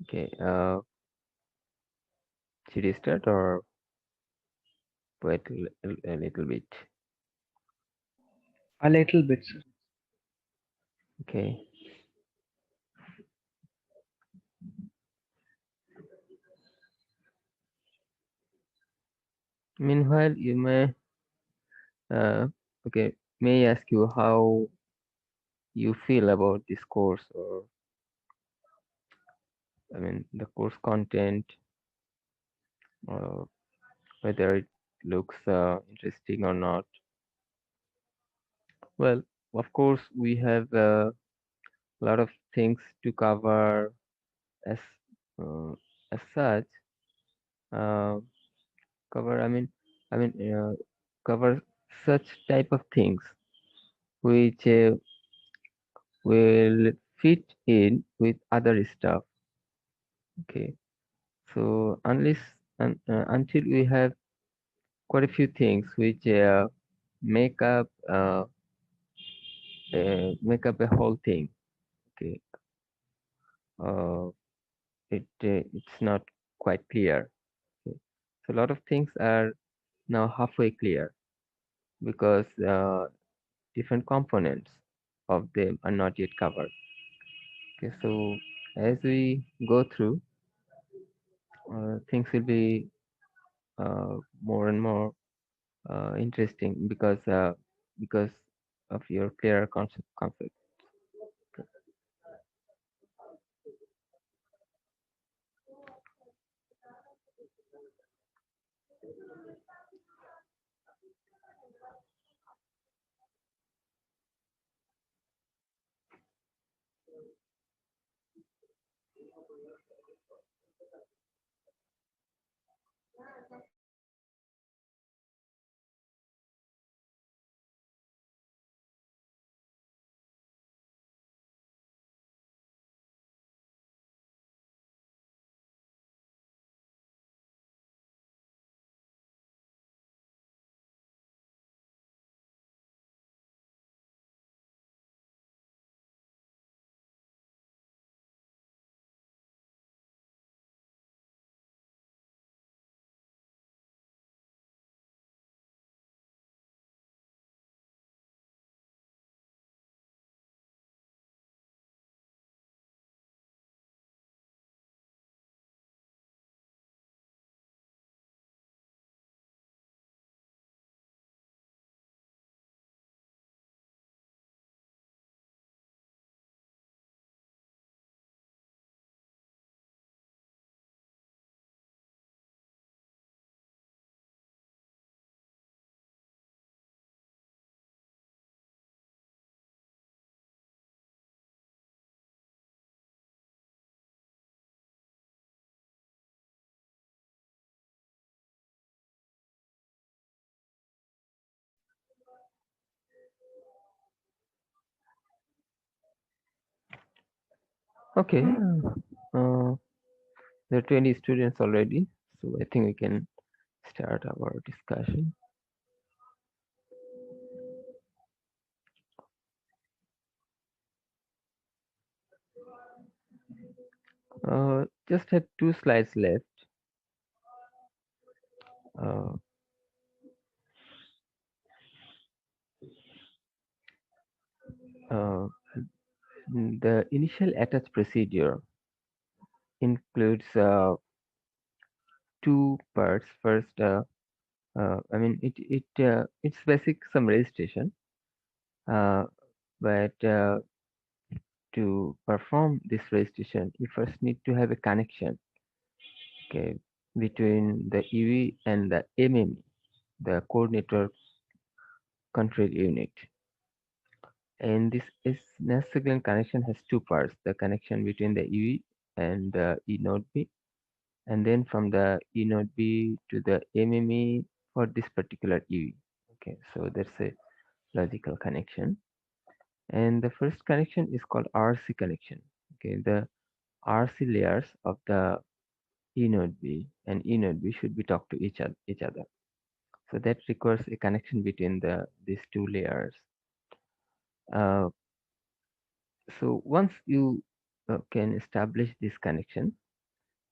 Okay, should we start or wait a little bit? A little bit, sir. Okay. Meanwhile, you may, uh, okay, may I ask you how you feel about this course, or I mean, the course content, or whether it looks interesting or not. Well, of course, we have a lot of things to cover as uh, as such. Uh, cover, I mean, cover such type of things which will fit in with other stuff. Okay, so until we have quite a few things which make up make up a whole thing. Okay, uh, it's not quite clear. Okay. So a lot of things are now halfway clear because different components of them are not yet covered. Okay, so as we go through, things will be more and more interesting because of your clearer concept. Okay, there are 20 students already, so I think we can start our discussion. Just have two slides left. Uh, uh, the initial attach procedure includes two parts. First, it's basic some registration, uh, but to perform this registration, you first need to have a connection, okay, between the UE and the MME, the Core Network Control Unit. And this is signal connection has two parts: the connection between the UE and the E node B, and then from the E node B to the MME for this particular UE. Okay, so that's a logical connection. And the first connection is called RC connection. Okay, the RC layers of the E node B and E node B should be talk to each other. So that requires a connection between these two layers. Uh, so once you can establish this connection,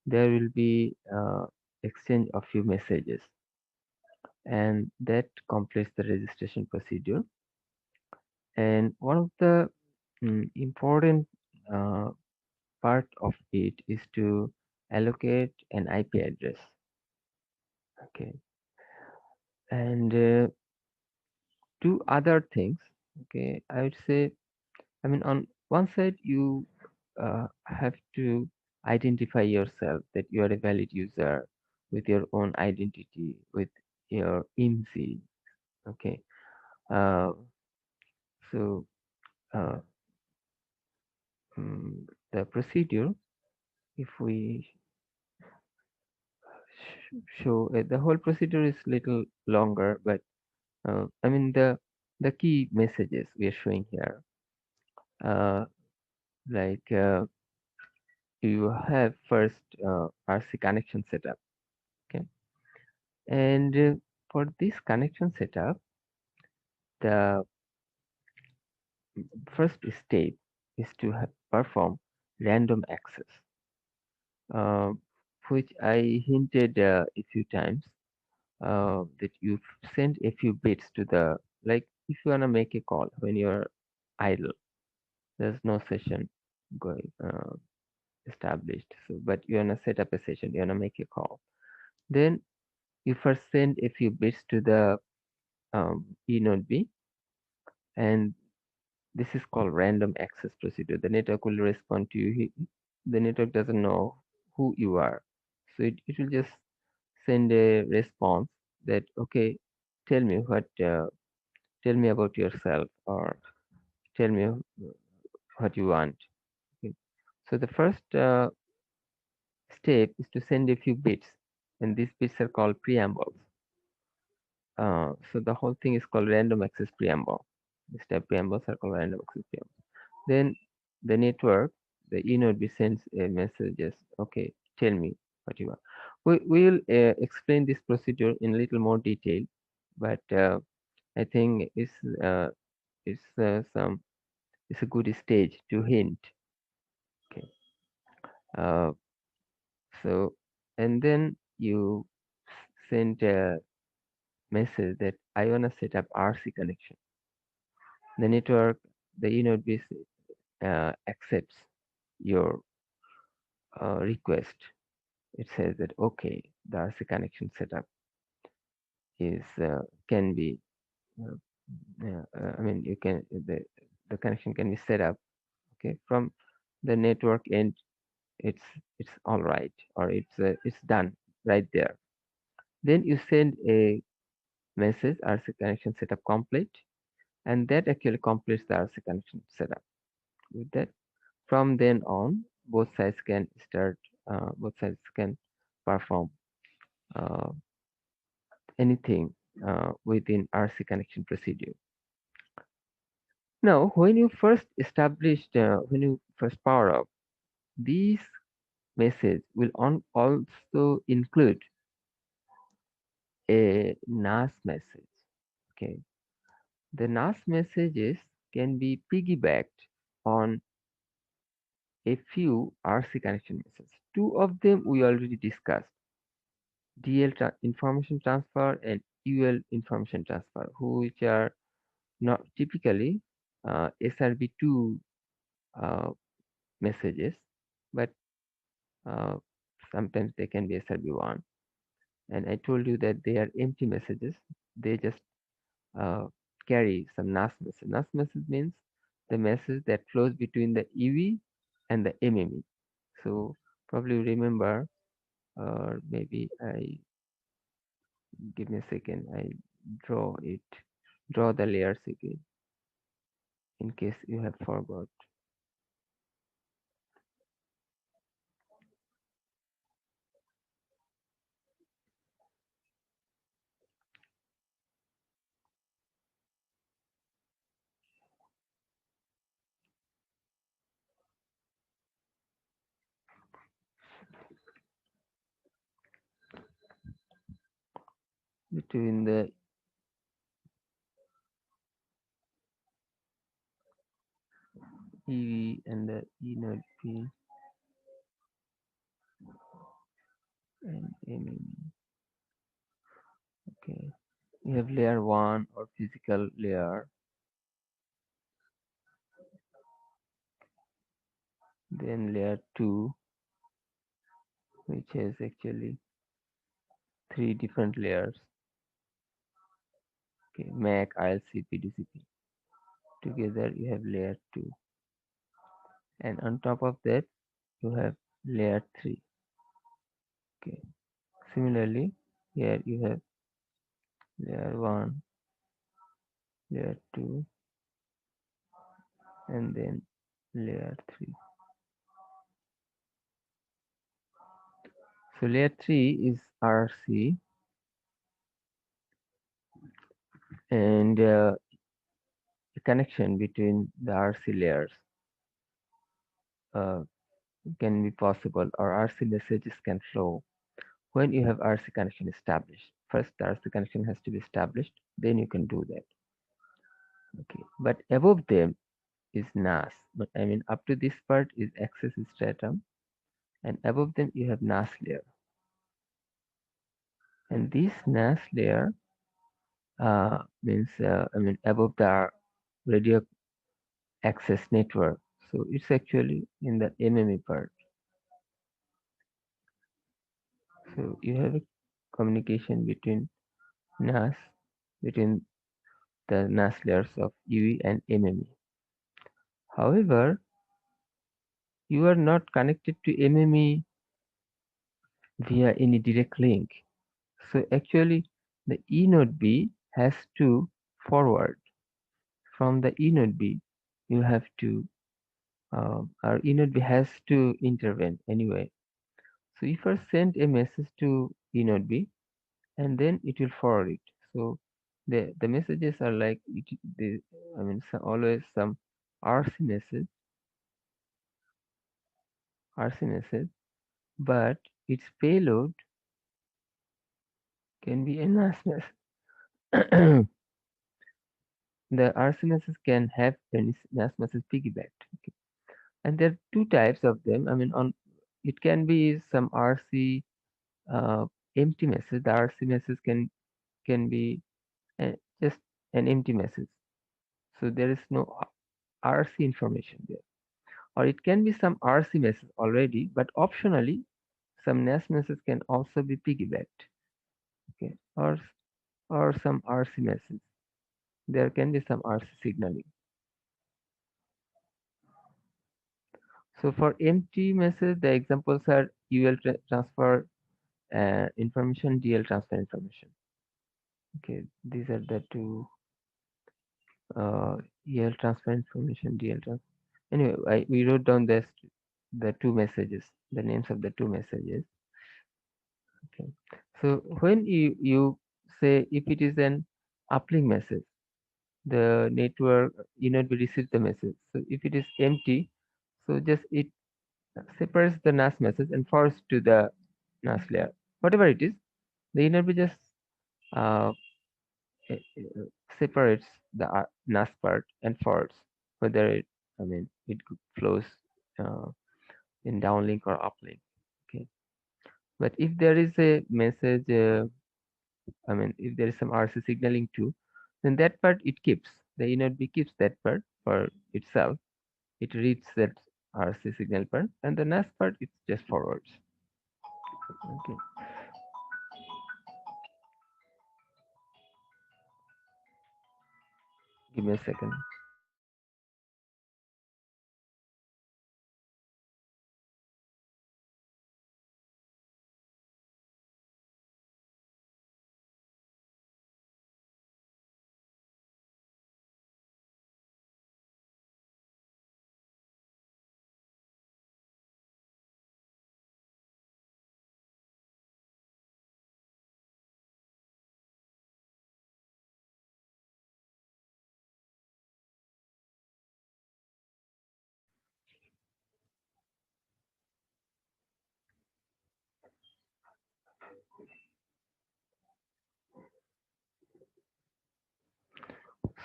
there will be exchange of few messages, and that completes the registration procedure. And one of the important uh, part of it is to allocate an IP address. Okay, and two other things. Okay, I would say, I mean, on one side, you have to identify yourself that you are a valid user with your own identity, with your IMSI. Okay, uh, so uh, the procedure, if we show the whole procedure is little longer, but I mean the key messages we are showing here, uh, like you have first RC connection setup. Okay, and for this connection setup, the first step is to perform random access, uh, which I hinted a few times, that you send a few bits to the, like if you wanna make a call when you're idle, there's no session going established. So, but you wanna set up a session, you wanna make a call. Then you first send a few bits to the E node B, and this is called random access procedure. The network will respond to you. The network doesn't know who you are, so it will just send a response that okay, tell me tell me about yourself, or tell me what you want. Okay. So the first step is to send a few bits, and these bits are called preambles. So the whole thing is called random access preamble. The step preambles are called random access preamble. Then the network, the eNode sends a messages. Okay, tell me what you want. We will explain this procedure in a little more detail, but I think it's a good stage to hint. Okay, uh, so and then you send a message that I wanna set up RC connection. The network, the eNode base accepts your request. It says that okay, the RC connection setup is can be uh, I mean you can the connection can be set up. Okay, from the network end, it's all right, or it's done right there. Then you send a message RC connection setup complete, and that actually completes the RC connection setup. With that, from then on, both sides can perform uh, anything within RC connection procedure. Now, when you first power up, these message will also include a NAS message. Okay, the NAS messages can be piggybacked on a few RC connection messages. Two of them we already discussed: information transfer and UL information transfer, which are not typically SRV2 uh, messages, but uh, sometimes they can be SRV1. And I told you that they are empty messages. They just uh, carry some NAS message. NAS message means the message that flows between the EV and the MME. So probably remember, or maybe I give me a second. I draw it, draw the layers again in case you have forgot. Between the EV and the E node P. and MME. Okay, you have layer 1 or physical layer, then layer 2, which has actually three different layers. Okay, MAC, ILC, PDCP. Together you have layer 2, and on top of that you have layer 3. Okay, similarly here you have layer 1, layer 2, and then layer 3. So layer 3 is RC, and the connection between the RC layers uh, can be possible, or RC messages can flow when you have RC connection established. First, the RC connection has to be established, then you can do that. Okay, but above them is NAS. But I mean, up to this part is access stratum, and above them you have NAS layer. And this NAS layer means, I mean, above the radio access network. So it's actually in the MME part. So you have a communication between NAS, between the NAS layers of UE and MME. However, you are not connected to MME via any direct link. So actually, the E node B has to forward. From the E node B, you have to, or E node B has to intervene anyway. So if I send a message to E node B, and then it will forward it. So the messages are like I mean, always some RC message, RC message, but its payload can be a NAS message. The RC message can have a NAS message piggybacked. Okay. And there are two types of them. I mean, on it can be some RC empty message. The RC message can be just an empty message. So there is no RC information there. Or it can be some RC message already, but optionally some NAS message can also be piggybacked. Okay, or some RC message. There can be some RC signaling. So for empty message, the examples are UL transfer information, DL transfer information. Okay, these are the two EL transfer information, DL transfer. Anyway, we wrote down the two messages, the names of the two messages. Okay, so when you say if it is an uplink message, the network will receive the message. So if it is empty, so just it separates the NAS message and forwards to the NAS layer. Whatever it is, the inner just uh, separates the NAS part and forwards, whether it, I mean, it flows uh, in downlink or uplink. Okay, but if there is a message, I mean, if there is some RC signaling too, then that part it keeps. The InnoDB keeps that part for itself. It reads that RC signal part, and the NAS part it just forwards. Okay, give me a second.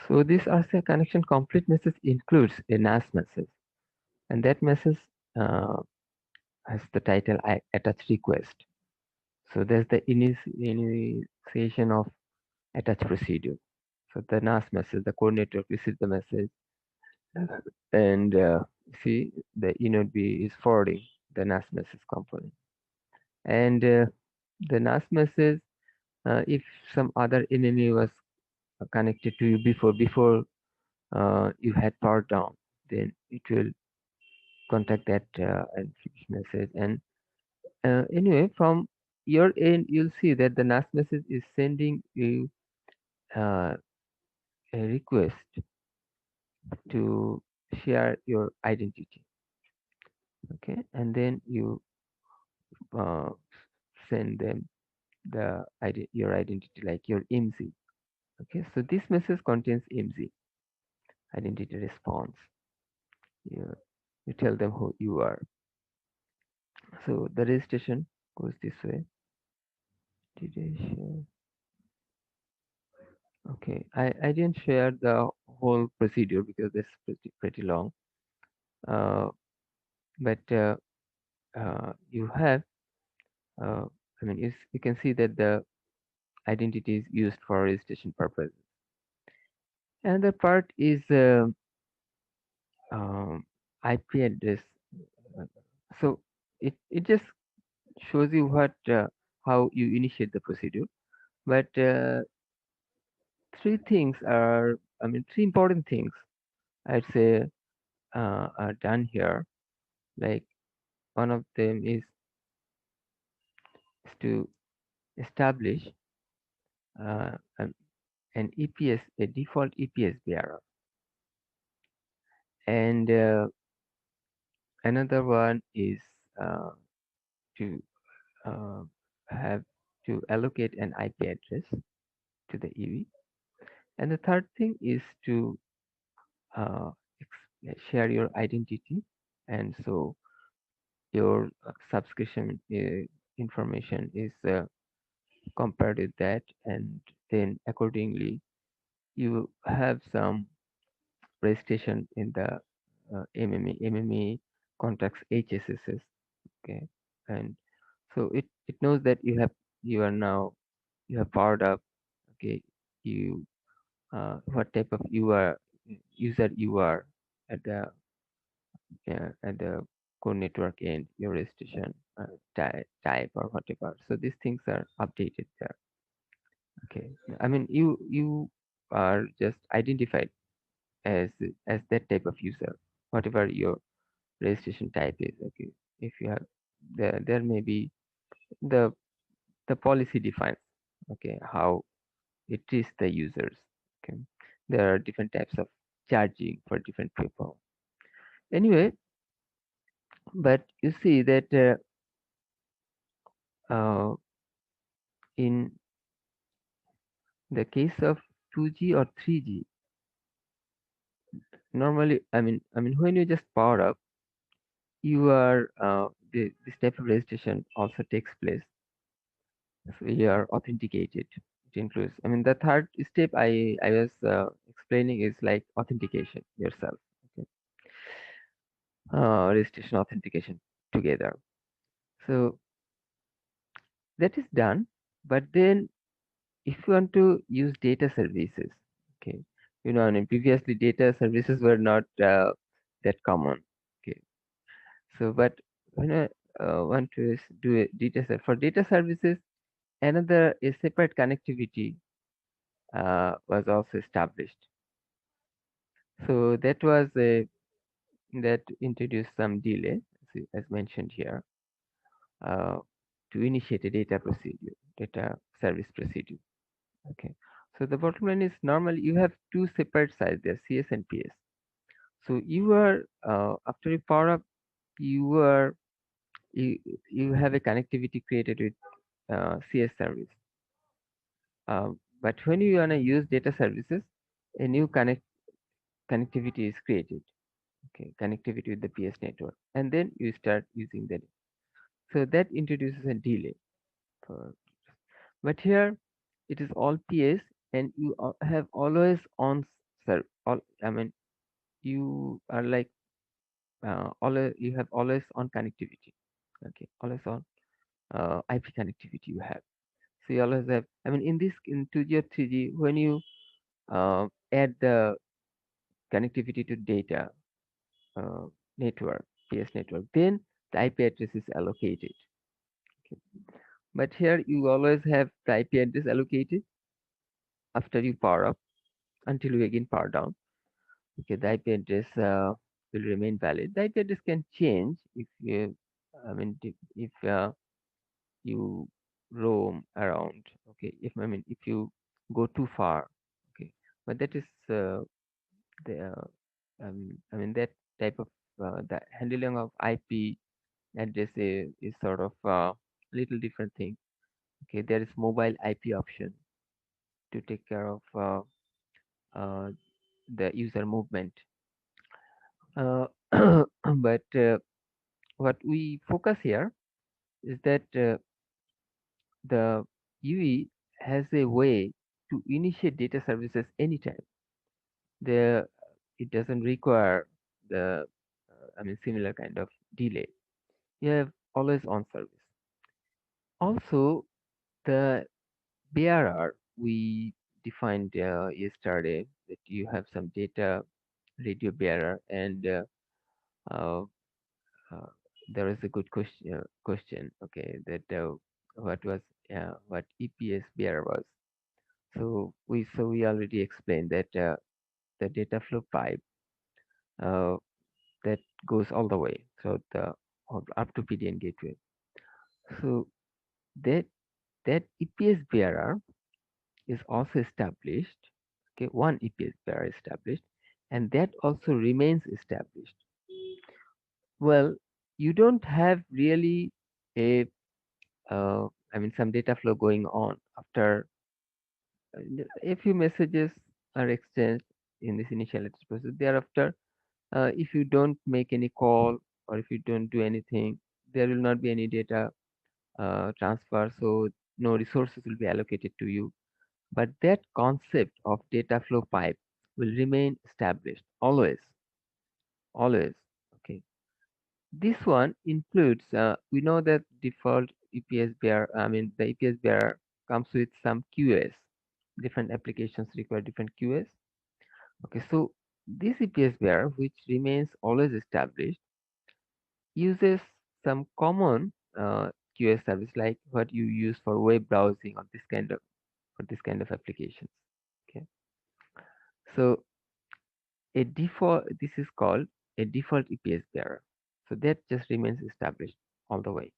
So this RC connection complete message includes a NAS message, and that message uh, has the title I attach request. So there's the initiation of attach procedure. So the NAS message, the core network receives the message, and see the eNodeB is forwarding the NAS message component. And the NAS message, if some other enemy was connected to you before you had power down, then it will contact that and finish message. And anyway, from your end, you'll see that the NAS message is sending you uh, a request to share your identity. Okay, and then you uh, send them your identity, like your MZ. Okay, so this message contains MZ, identity response. You, you tell them who you are. So the registration goes this way. Did I share? Okay, I didn't share the whole procedure because that's pretty long. Uh, but you have, uh, I mean, you can see that the identity is used for registration purposes. Another part is um, IP address. Uh, So it just shows you how you initiate the procedure. But three things are, I mean, three important things I'd say are done here. Like one of them is to establish uh, an, an EPS, a default EPS bearer, and another one is uh, to uh, have to allocate an IP address to the EV, and the third thing is to uh, share your identity, and so your subscription information is compared with that, and then accordingly you have some registration in the MME contracts HSSS. Okay, and so it knows that you are now you have powered up. Okay, you what type of user you are at the core network end, your registration type or whatever. So these things are updated there. Okay, I mean you are just identified as that type of user, whatever your registration type is. Okay, if you have there may be the policy defines, okay, how it is the users. Okay, there are different types of charging for different people. Anyway, but you see that in the case of 2G or 3G, normally, I mean, when you just power up, you are this type of registration also takes place. So you are authenticated. It includes, I mean, the third step I was explaining is like authentication yourself. Okay, registration authentication together. So that is done. But then, if you want to use data services, okay, I mean, previously data services were not that common. Okay, so but when I want to do a for data services, another a separate connectivity was also established. So that was a that introduced some delay, as mentioned here, uh, to initiate a data service procedure. Okay. So the bottom line is normally you have two separate sides there, CS and PS. So you are after you power up, you are you, you have a connectivity created with CS service. But when you wanna use data services, a new connectivity is created. Okay, connectivity with the PS network, and then you start using that. So that introduces a delay. For, but here it is all PS, and you have always on serve. All I mean, you are like always you have always on connectivity. Okay, always on. IP connectivity you have. So you always have, I mean, in 2G or 3G, when you add the connectivity to data uh, network, PS network, then the IP address is allocated. Okay. But here you always have the IP address allocated after you power up until you again power down. Okay, the IP address will remain valid. The IP address can change if you, I mean, if you roam around. Okay, if you go too far. Okay, but that is the that type of the handling of IP address is sort of little different thing. Okay, there is mobile IP option to take care of uh, the user movement. Uh, but what we focus here is that the UE has a way to initiate data services anytime. The It doesn't require the similar kind of delay. You have always on service. Also, the bearer we defined yesterday, that you have some data radio bearer, and uh, uh, there is a good question. Okay, that what EPS bearer was. So we already explained that the data flow pipe uh, that goes all the way, so the up to PDN gateway. So that EPS bearer is also established. Okay, one EPS bearer established, and that also remains established. Well, you don't have really a some data flow going on after a few messages are exchanged in this initial access process. Thereafter, if you don't make any call or if you don't do anything, there will not be any data transfer, so no resources will be allocated to you. But that concept of data flow pipe will remain established always, always. Okay. This one includes, we know that default EPS bearer, the EPS bearer comes with some QS. Different applications require different QS. Okay, so this EPS bearer, which remains always established, uses some common QS service like what you use for web browsing or this kind of applications. Okay, so this is called a default EPS bearer. So that just remains established all the way.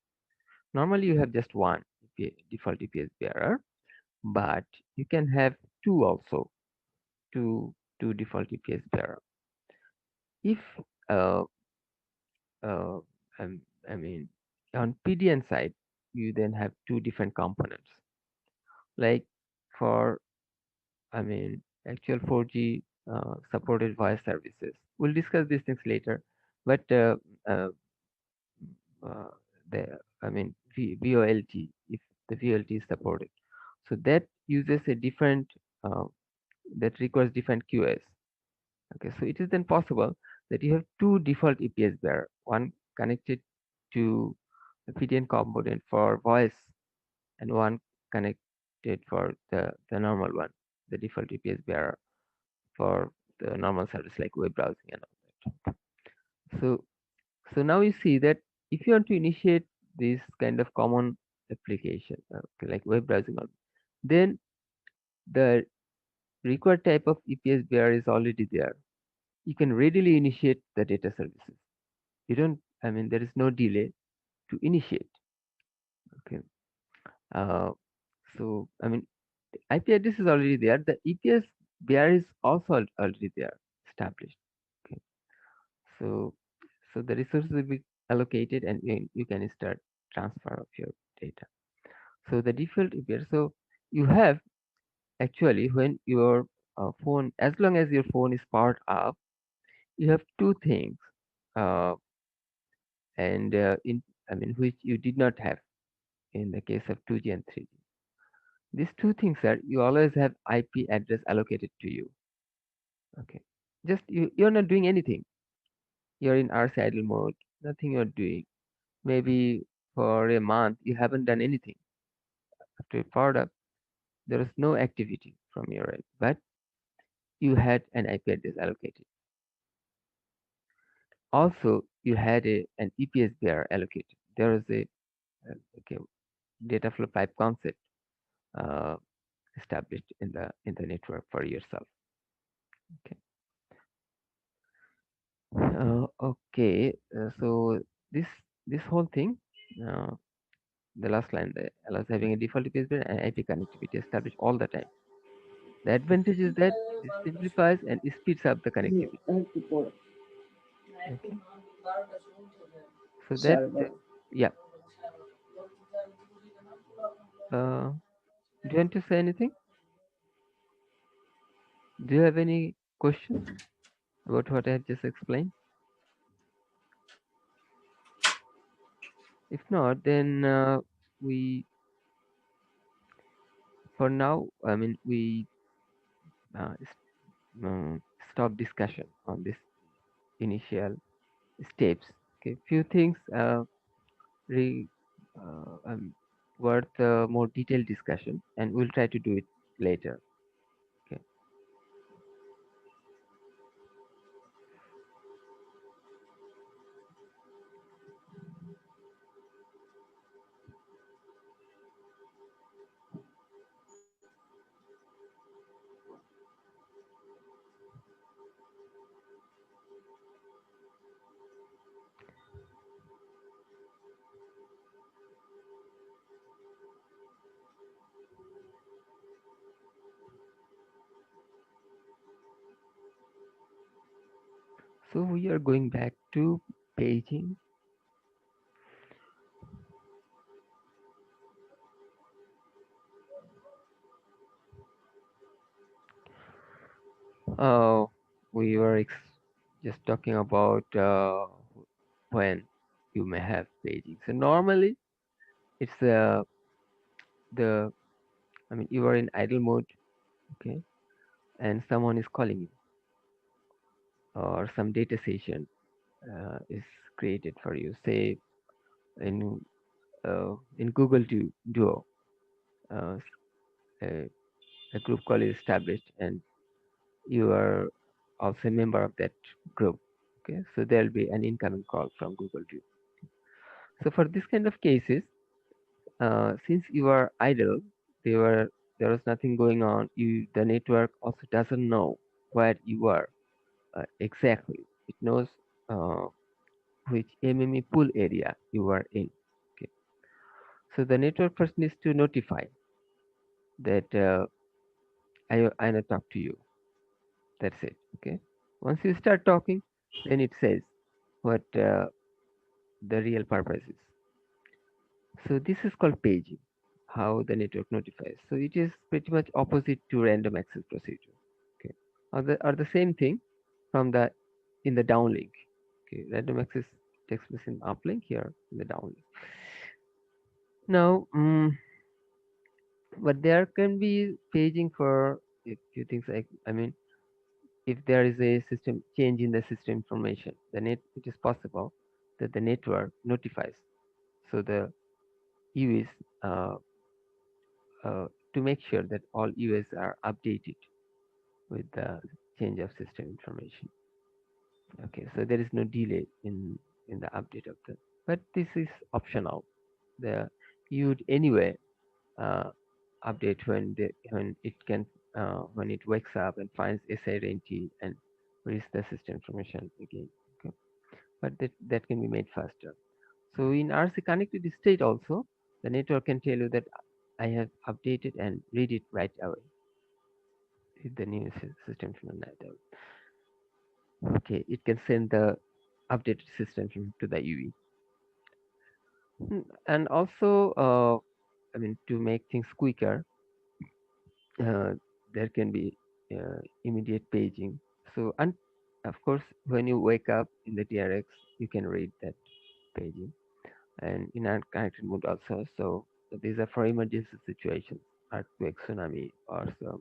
Normally you have just one default EPS bearer, but you can have two also, two default EPS bearer. If uh, uh, um, I mean on PDN side, you then have two different components. Like for actual 4G supported voice services. We'll discuss these things later, but uh, uh, the VoLT, if the VoLT is supported, so that uses a different uh, that requires different QoS. Okay, so it is then possible that you have two default EPS bearer, one connected to the PDN component for voice and one connected for the normal one, the default EPS bearer for the normal service like web browsing and all that. So now you see that if you want to initiate this kind of common application, okay, like web browsing, then the required type of EPS bearer is already there. You can readily initiate the data services. You don't, there is no delay to initiate. Okay. Uh, so, IP address is already there. The EPS bearer is also already there, established. Okay. So, the resources will be allocated and you can start transfer of your data. So the default EPS, so you have actually when your phone, as long as your phone is powered up, you have two things, uh, and which you did not have in the case of 2G and 3G. These two things are you always have IP address allocated to you. Okay, just you're not doing anything. You're in RC idle mode. Nothing you're doing. Maybe for a month, you haven't done anything. After you powered up, there was no activity from your end, but you had an IP address allocated. Also, you had an EPS bearer allocated. There was a okay, data flow pipe concept uh, established in the network for yourself. Okay. So this this whole thing, uh, the last line, the allows having a default EPS bearer and IP connectivity established all the time. The advantage is that this simplifies and speeds up the connectivity. Okay. So that yeah. Uh, do you want to say anything? Do you have any questions about what I have just explained? If not, then we, for now, I mean, we uh, stop discussion on this initial steps. Okay, few things re, worth more detailed discussion, and we'll try to do it later. Okay. So we are going back to paging. Uh, we were just talking about when you may have paging. So normally it's the I mean you are in idle mode, okay, and someone is calling you, or some data session is created for you. Say in Google Duo, uh, a, a group call is established, and you are also a member of that group. Okay, so there'll be an incoming call from Google Duo. So for this kind of cases, since you are idle, there was nothing going on. The network also doesn't know where you are exactly. It knows uh, which MME pool area you are in. Okay. So the network first needs to notify that I want to talk to you. That's it. Okay. Once you start talking, then it says what the real purpose is. So this is called paging, how the network notifies. So it is pretty much opposite to random access procedure. Okay. Or the same thing from the in the downlink. Okay. Random access takes place in uplink, here in the downlink. Now, but there can be paging for a few things like, I mean, if there is a system change in the system information, then it is possible that the network notifies. So the UIs to make sure that all UIs are updated with the change of system information. Okay, so there is no delay in the update of the, but this is optional. The you'd anyway uh, update when it can when it wakes up and finds SID and reads the system information again. Okay, but that can be made faster. So in RC connected state also, the network can tell you that I have updated and read it right away with the new system information. Okay, it can send the updated system to the UE. And also, I mean, to make things quicker, uh, there can be immediate paging. So, and of course, when you wake up in the TRX, you can read that paging, and in unconnected mode also. So these are for emergency situations, earthquake, tsunami, or some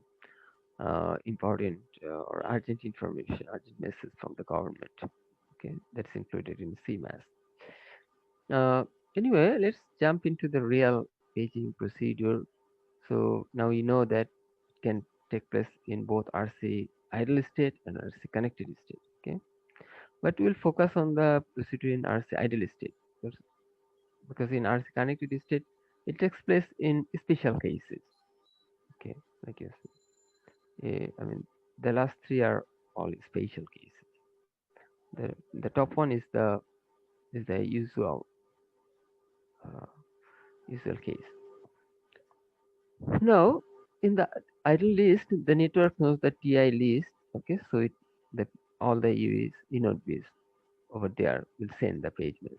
important or urgent information, urgent message from the government. Okay, that's included in CMAS. Anyway, let's jump into the real paging procedure. So now you know that it can take place in both RC idle state and RC connected state. Okay, but we'll focus on the procedure in RC idle state because in RC connected state it takes place in special cases. Okay, like you said. I mean, the last three are all special cases. The top one is the uh, usual case. Now, in the idle list, the network knows the TI list. Okay, so the all the UEs, inode bits over there will send the page mess.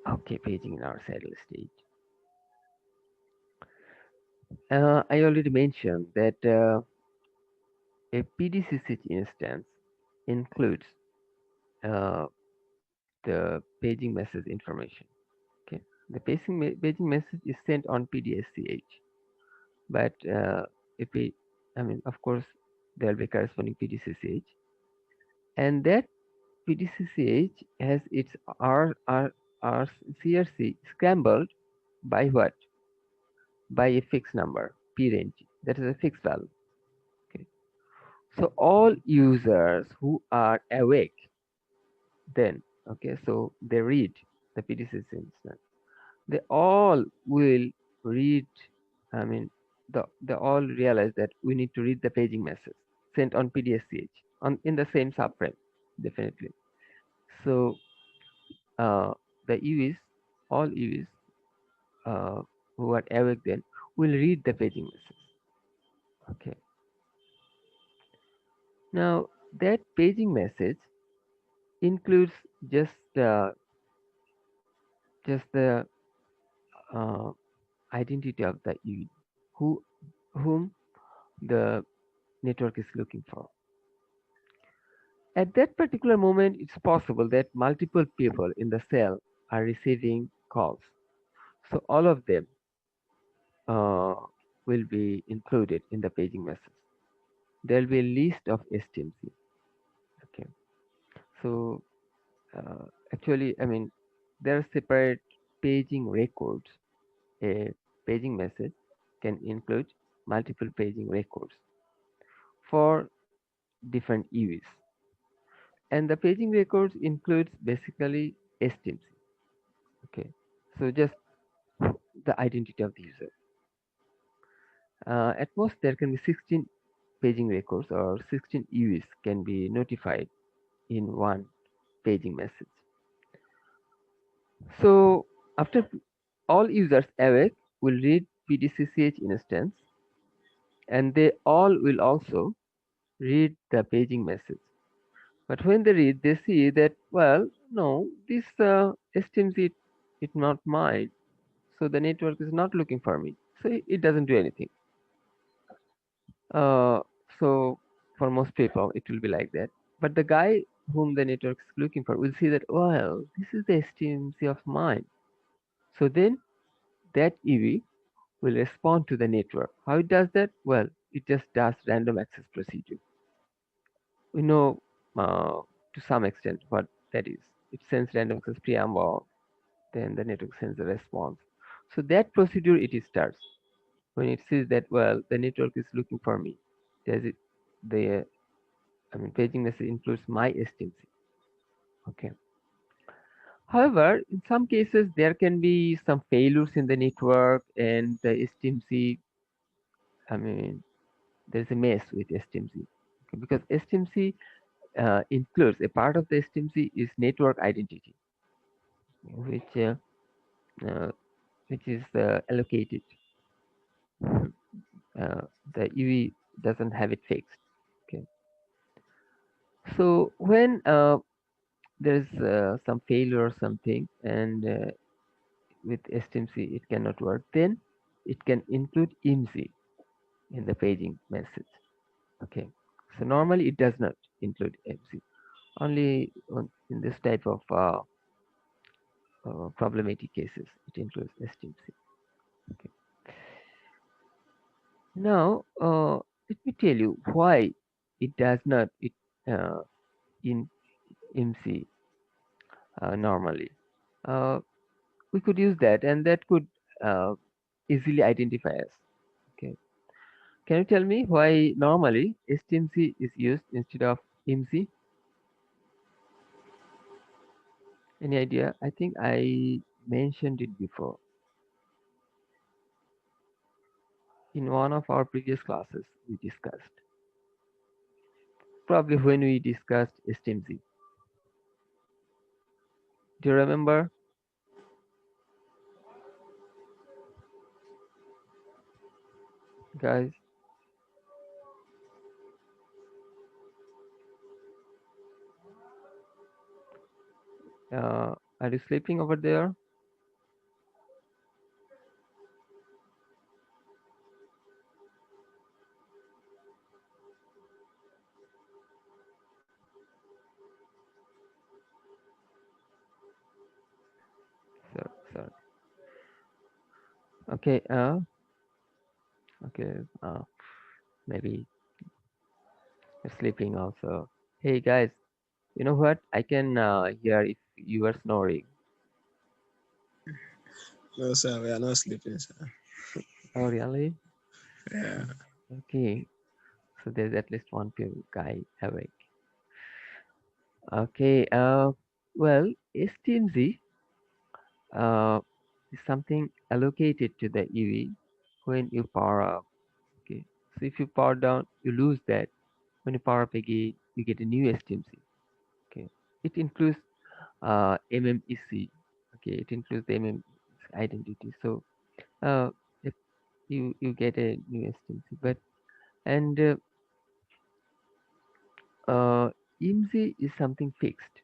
Okay, paging in our idle state. I already mentioned that a PDCC instance includes uh, the paging message information. Okay, the paging message is sent on PDSCH, but if we, I mean, of course, there will be corresponding PDCCH, and that PDCCH has its CRC scrambled by what? By a fixed number, P range. That is a fixed value. Okay. So all users who are awake then, okay, so they read the PDCC instance. They all will read, I mean, they all realize that we need to read the paging message sent on PDSCH on in the same subframe, definitely. So uh, the UEs, all UEs who are awake then will read the paging message. Okay. Now that paging message includes just just the uh, identity of the UE, who whom the network is looking for. At that particular moment, it's possible that multiple people in the cell are receiving calls. So all of them uh, will be included in the paging message. There will be a list of STMC. Okay. So actually, I mean, there are separate paging records. A paging message can include multiple paging records for different UEs. And the paging records includes basically STMC. Okay. So just the identity of the user. At most, there can be 16 paging records or 16 UEs can be notified in one paging message. So after all users awake will read PDCCH instance and they all will also read the paging message. But when they read, they see that, well, no, this STMC is not mine. So the network is not looking for me. So it doesn't do anything. Uh, so for most people, it will be like that. But the guy whom the network is looking for will see that, well, this is the STMC of mine. So then that EV will respond to the network. How it does that? Well, it just does random access procedure. We know to some extent what that is. It sends random access preamble, then the network sends a response. So that procedure it starts when it sees that, well, the network is looking for me. Does it the I mean paging message includes my STMC. Okay. However, in some cases there can be some failures in the network and the STMC, I mean, there's a mess with STMC. Okay, because STMC includes a part of the STMC is network identity, which uh, uh, which is allocated. The UE doesn't have it fixed. Okay, so when there's some failure or something, and with STMC it cannot work, then it can include IMSI in the paging message. Okay, so normally it does not include IMSI. Only in this type of problematic cases it includes STMC. Okay. Now let me tell you why it does not it in IMSI normally. Uh, we could use that, and that could uh, easily identify us. Okay. Can you tell me why normally STMC is used instead of IMSI? Any idea? I think I mentioned it before in one of our previous classes. We discussed probably when we discussed STMC. Do you remember, guys? Are you sleeping over there? Sorry. Okay. Okay. Maybe you're sleeping also. Hey guys, you know what? I can hear if you are snoring. No, sir, we are not sleeping, sir. Oh really? Yeah. Okay. So there's at least one guy awake. Okay. Well, STMZ is something allocated to the EV when you power up. Okay. So if you power down, you lose that. When you power up again, you get a new STMC. Okay. It includes MMEC. Okay. It includes the MMEC identity. So uh, if you get a new STMC, but and IMSI is something fixed.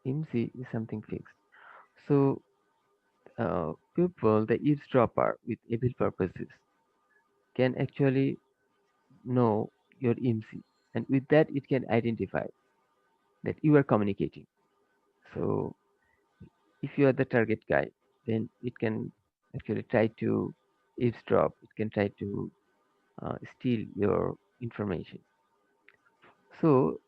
IMSI is something fixed. So people, the eavesdropper with evil purposes, can actually know your IMSI, and with that, it can identify that you are communicating. So if you are the target guy, then it can actually try to eavesdrop. It can try to steal your information. So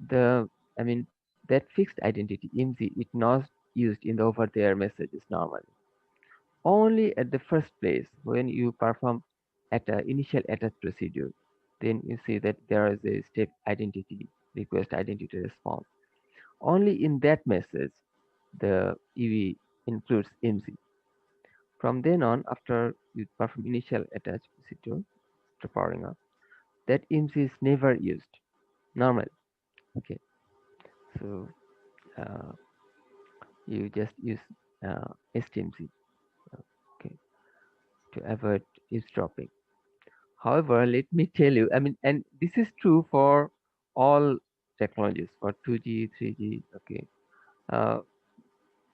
the I mean that fixed identity IMSI is not used in the over-the-air messages normally. Only at the first place when you perform at a initial attach procedure, then you see that there is a step identity request identity response. Only in that message the EV includes IMSI. From then on, after you perform initial attach procedure to powering up, that IMSI is never used normally. Okay, so uh, you just use STMC, okay, to avoid eavesdropping. However, let me tell you, I mean, and this is true for all technologies, for 2G, 3G, okay. Uh,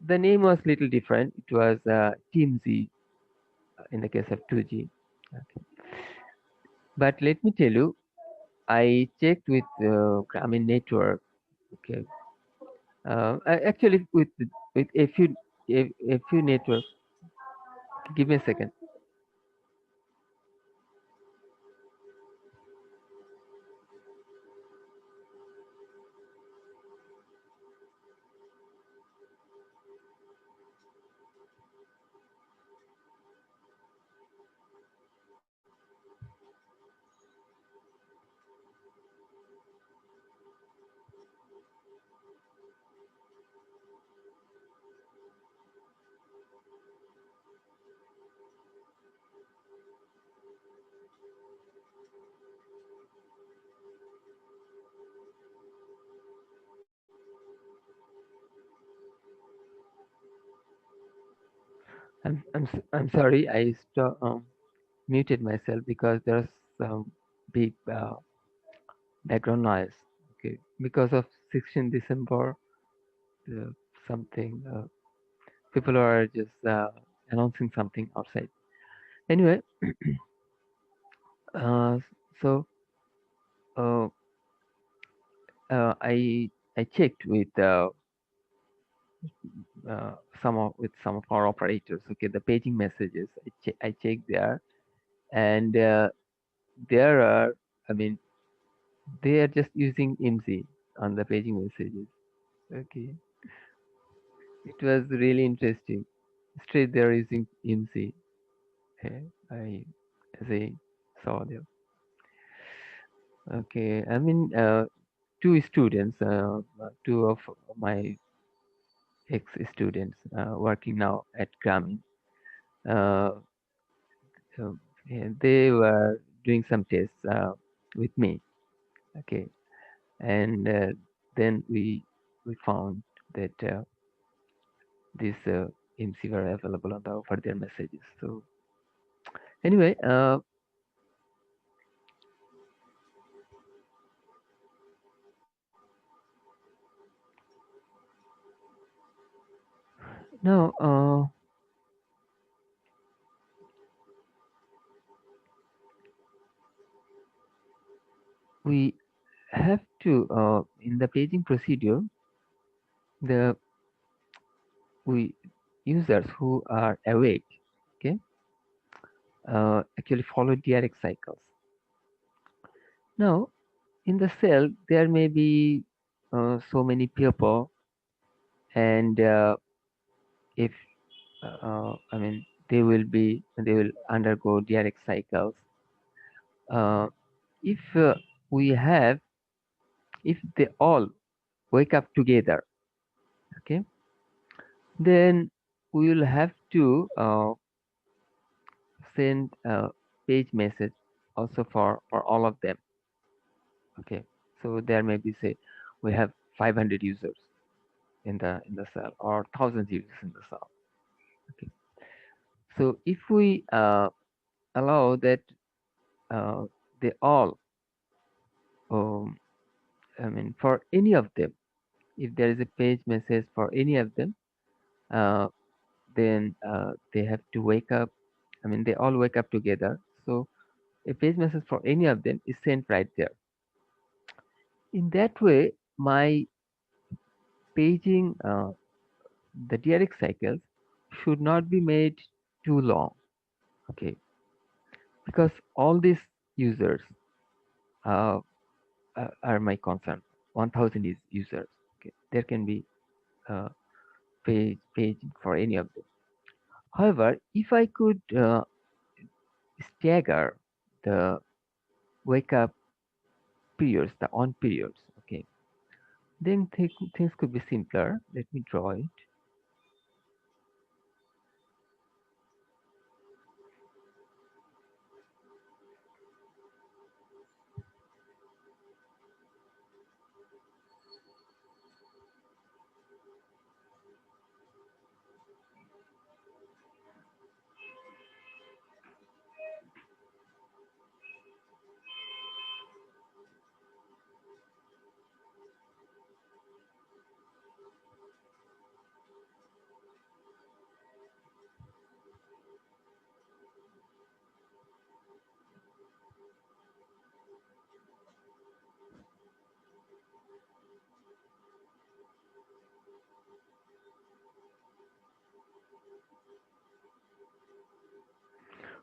the name was little different. It was TeamZ in the case of 2G. Okay. But let me tell you, I checked with Grameen Network. Okay. Actually, with a few networks. Give me a second. I'm sorry. Muted myself because there's some big background noise. Okay, because of 16 December, uh, something people are just announcing something outside. Anyway, uh, so uh, I checked with some of our operators. Okay, the paging messages I checked there, and there are, I mean, they are just using IMSI on the paging messages. Okay, it was really interesting. Straight there using IMSI. I as I saw there. Okay, I mean, two students, two of my ex-students working now at Grameen. Uh, they were doing some tests with me. Okay, and then we found that these IMSI were available on the for their messages. So anyway, now we have to in the paging procedure, the we users who are awake, okay, actually follow DRX cycles. Now, in the cell, there may be so many people, and if I mean, they will undergo DRX cycles. Uh, if we have, if they all wake up together, okay, then we will have to send a page message also for all of them. Okay, so there may be say we have 500 users in the cell or thousands users in the cell. Okay, so if we allow that they all, um, I mean, for any of them, if there is a page message for any of them, uh, then they have to wake up. I mean, they all wake up together. So a page message for any of them is sent right there. In that way, my paging, the DRX cycles should not be made too long. Okay, because all these users uh, are my concern. 1000 is users. Okay, there can be page for any of them. However, if I could stagger the wake up periods, the on periods, okay, then things could be simpler. Let me draw it.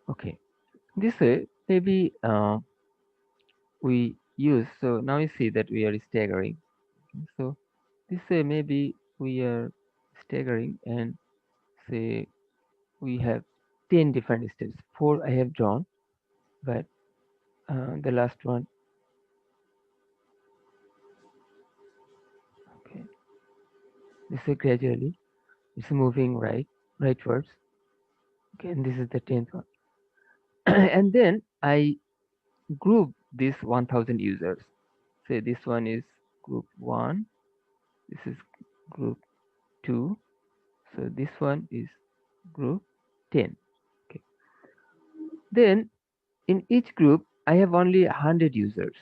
Okay, this way maybe we use. So now you see that we are staggering. So this way maybe we are staggering and say we have 10 different steps. 4 I have drawn, but the last one, okay, this is gradually, it's moving rightwards. Okay, and this is the 10th one. And then I group this 1000 users. Say this one is group 1, this is group 2, so this one is group 10. Okay. Then in each group I have only 100 users.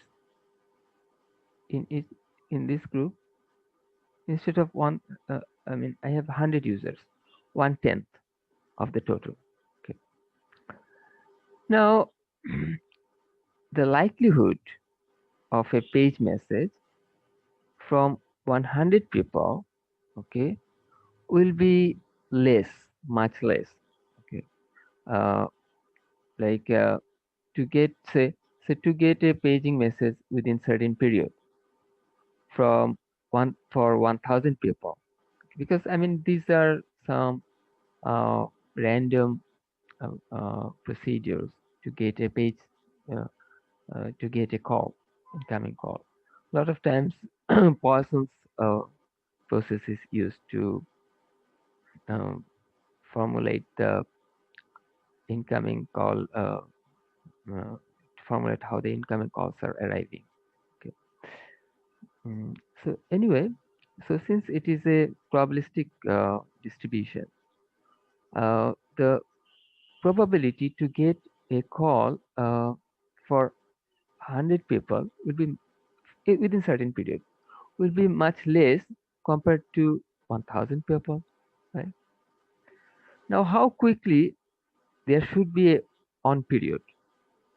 In this group, instead of one, I mean, I have 100 users, 1/10 of the total. Okay. Now, the likelihood of a page message from 100 people, okay, will be less, much less. Okay. Uh, like to get say to get a paging message within certain period from 1,000 people, because I mean these are some random procedures to get a page, uh, to get a call, incoming call. A lot of times, Parsons process is used to um, formulate the incoming call, uh, formulate how the incoming calls are arriving. Okay. Mm, so anyway, so since it is a probabilistic distribution, the probability to get a call for 100 people will be within certain period will be much less compared to 1,000 people, right? Now, how quickly there should be a on period,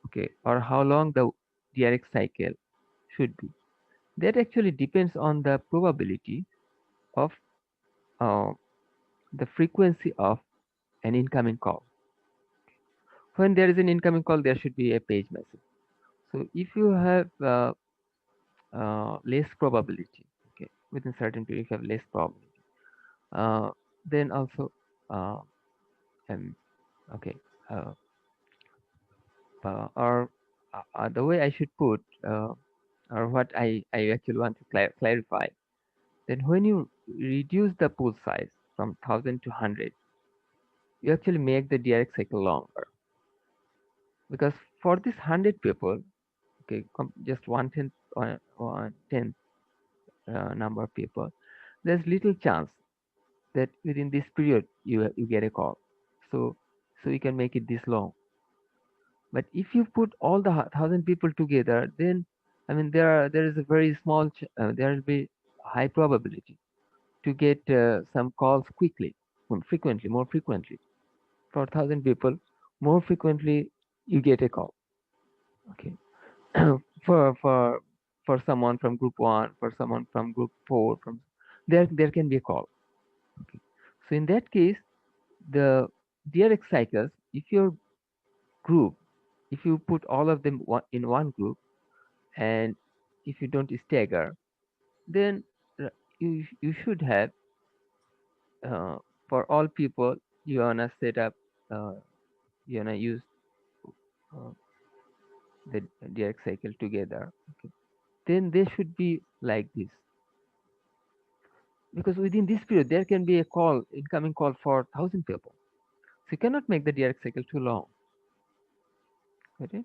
okay, or how long the DRX cycle should be. That actually depends on the probability of uh, the frequency of an incoming call. When there is an incoming call, there should be a page message. So if you have less probability, okay, within certain period, you have less probability. Then also, uh, um, okay, uh, or the way I should put, or what I actually want to clarify, then when you reduce the pool size from 1,000 to 100, you actually make the direct cycle longer. Because for this 100 people, okay, just one tenth number of people, there's little chance that within this period you get a call. So you can make it this long. But if you put all the 1,000 people together, then I mean there is a very small there will be high probability to get some calls quickly, more frequently. For 1,000 people, more frequently you get a call. Okay, for someone from group one, for someone from group four, from there can be a call. Okay, so in that case, the DRX cycles, if your group, if you put all of them in one group, and if you don't stagger, then you should have uh, for all people you wanna set up, uh, you wanna use uh, the direct cycle together. Okay, then they should be like this, because within this period there can be a call, incoming call for 1,000 people. So you cannot make the direct cycle too long. Okay.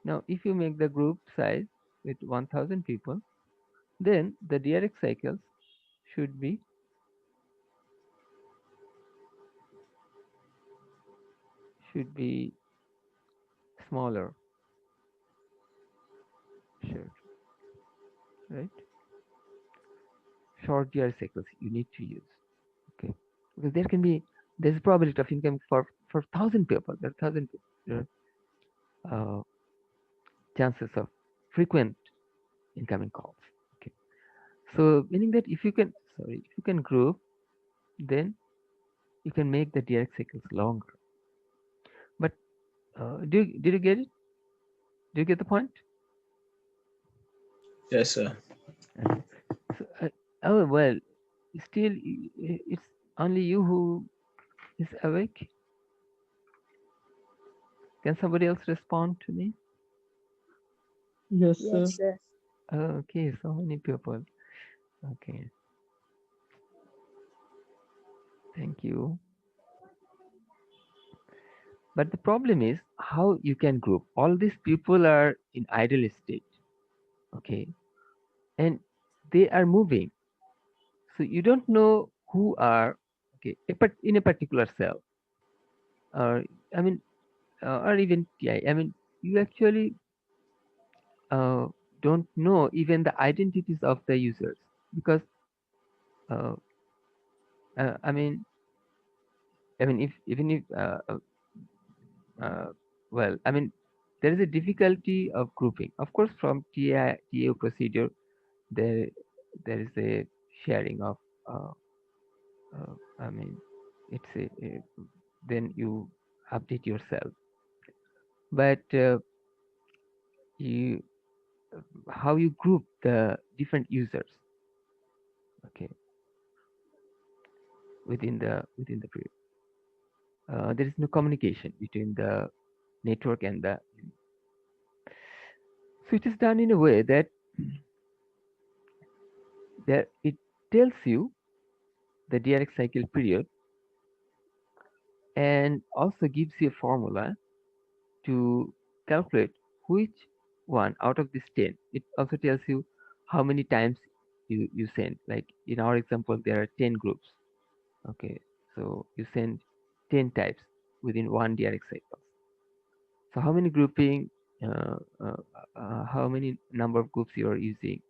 Now, if you make the group size with 1,000 people, then the direct cycles should be should be smaller, sure, right? Short direct cycles you need to use. Okay, because there's a probability of income for 1,000 people. There are 1,000 uh, chances of frequent incoming calls. Okay, so meaning that if you can group, then you can make the direct cycles longer. But did you get it? Do you get the point? Yes, sir. Okay. So, oh well, still it's only you who is awake. Can somebody else respond to me? Yes, Yes, sir. sir. Okay, so many people. Okay, thank you. But the problem is how you can group. All these people are in idle state. Okay, and they are moving. So you don't know who are okay in a particular cell, or I mean, or even TI. I mean, you actually uh, don't know even the identities of the users, because uh, I mean, if even if uh, well, I mean, there is a difficulty of grouping. Of course, from TAO procedure, there is a sharing of. I mean, it's then you update yourself, but you how you group the different users. Okay, within the period. There is no communication between the network and the. So it is done in a way that it tells you the DRX cycle period and also gives you a formula to calculate which one out of these 10. It also tells you how many times you send. Like in our example, there are 10 groups. Okay, so you send 10 types within one DRX cycle. So how many grouping, how many number of groups you are using,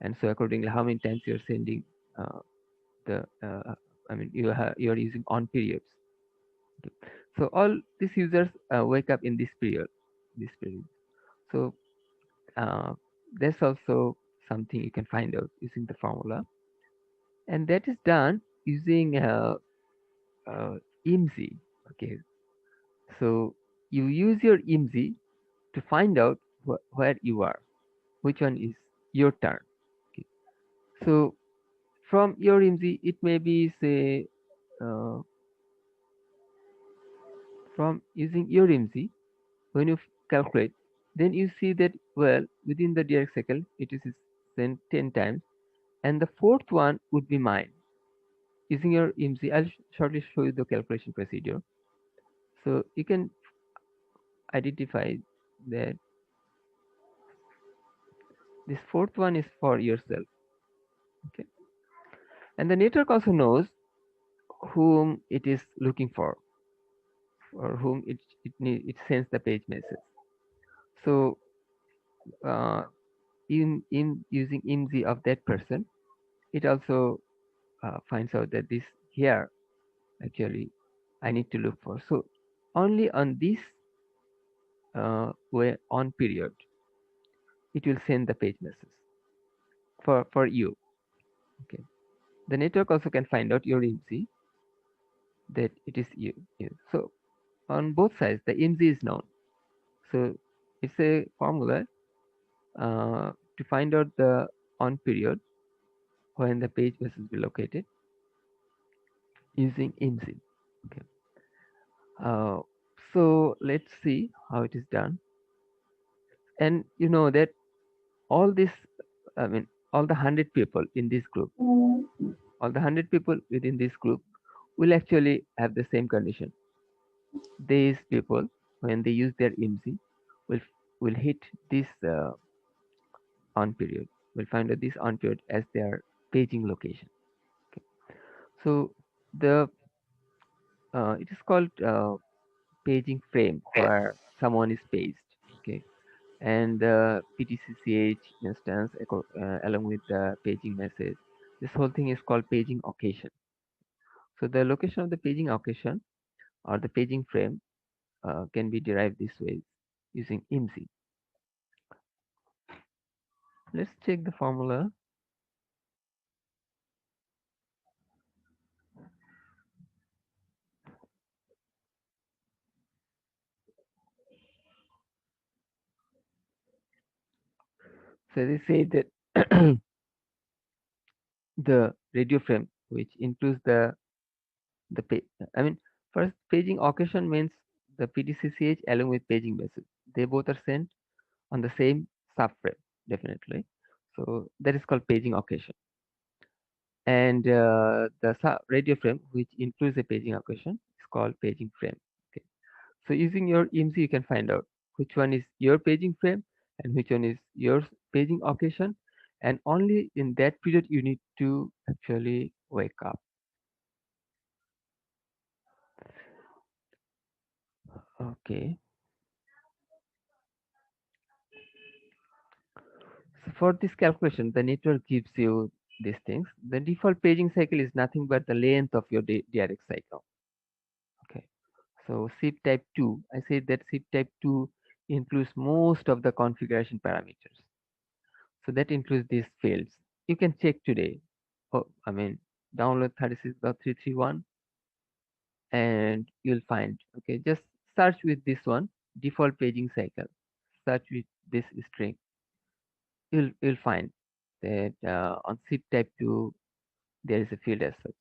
and so accordingly, how many times you are sending uh, the, I mean, you are using on periods. Okay. So all these users wake up in this period. So there's also something you can find out using the formula, and that is done using IMSI. Okay, so you use your IMSI to find out where you are, which one is your turn. Okay. So from your IMSI, it may be say uh, from using your IMSI when you calculate, then you see that well within the direct cycle it is sent 10 times, and the fourth one would be mine. Using your IMSI, I'll shortly show you the calculation procedure. So you can identify that this fourth one is for yourself. Okay, and the network also knows whom it is looking for, or whom it sends the page message. So uh, in using IMSI of that person, it also finds out that this here actually I need to look for. So only on this way on period it will send the page message for you. Okay, the network also can find out your IMSI that it is you. So on both sides the IMSI is known. So it's a formula to find out the on period when the page message be located using IMSI. Okay. Uh, so let's see how it is done. And you know that all this, I mean, all the 100 people in this group, all the 100 people within this group will actually have the same condition. These people, when they use their IMSI, will will hit this on period. Will find out this on period as their paging location. Okay. So the it is called paging frame where someone is paged. Okay, and the PTCCH instance along with the paging message. This whole thing is called paging occasion. So the location of the paging occasion or the paging frame can be derived this way using IMSI. Let's check the formula. So they say that the radio frame, which includes the I mean, first paging occasion means the PTCCH along with paging message. They both are sent on the same subframe, definitely. So that is called paging occasion. And the radio frame, which includes a paging occasion, is called paging frame. Okay. So using your IMSI, you can find out which one is your paging frame and which one is your paging occasion. And only in that period you need to actually wake up. Okay. So for this calculation, the network gives you these things. The default paging cycle is nothing but the length of your DRX cycle. Okay. So SIP type 2, I said that SIP type 2 includes most of the configuration parameters. So that includes these fields. You can check today. Oh, I mean, download 36.331 and you'll find, okay, just search with this one, default paging cycle. Search with this string. You'll find that on SIP type 2 there is a field as such.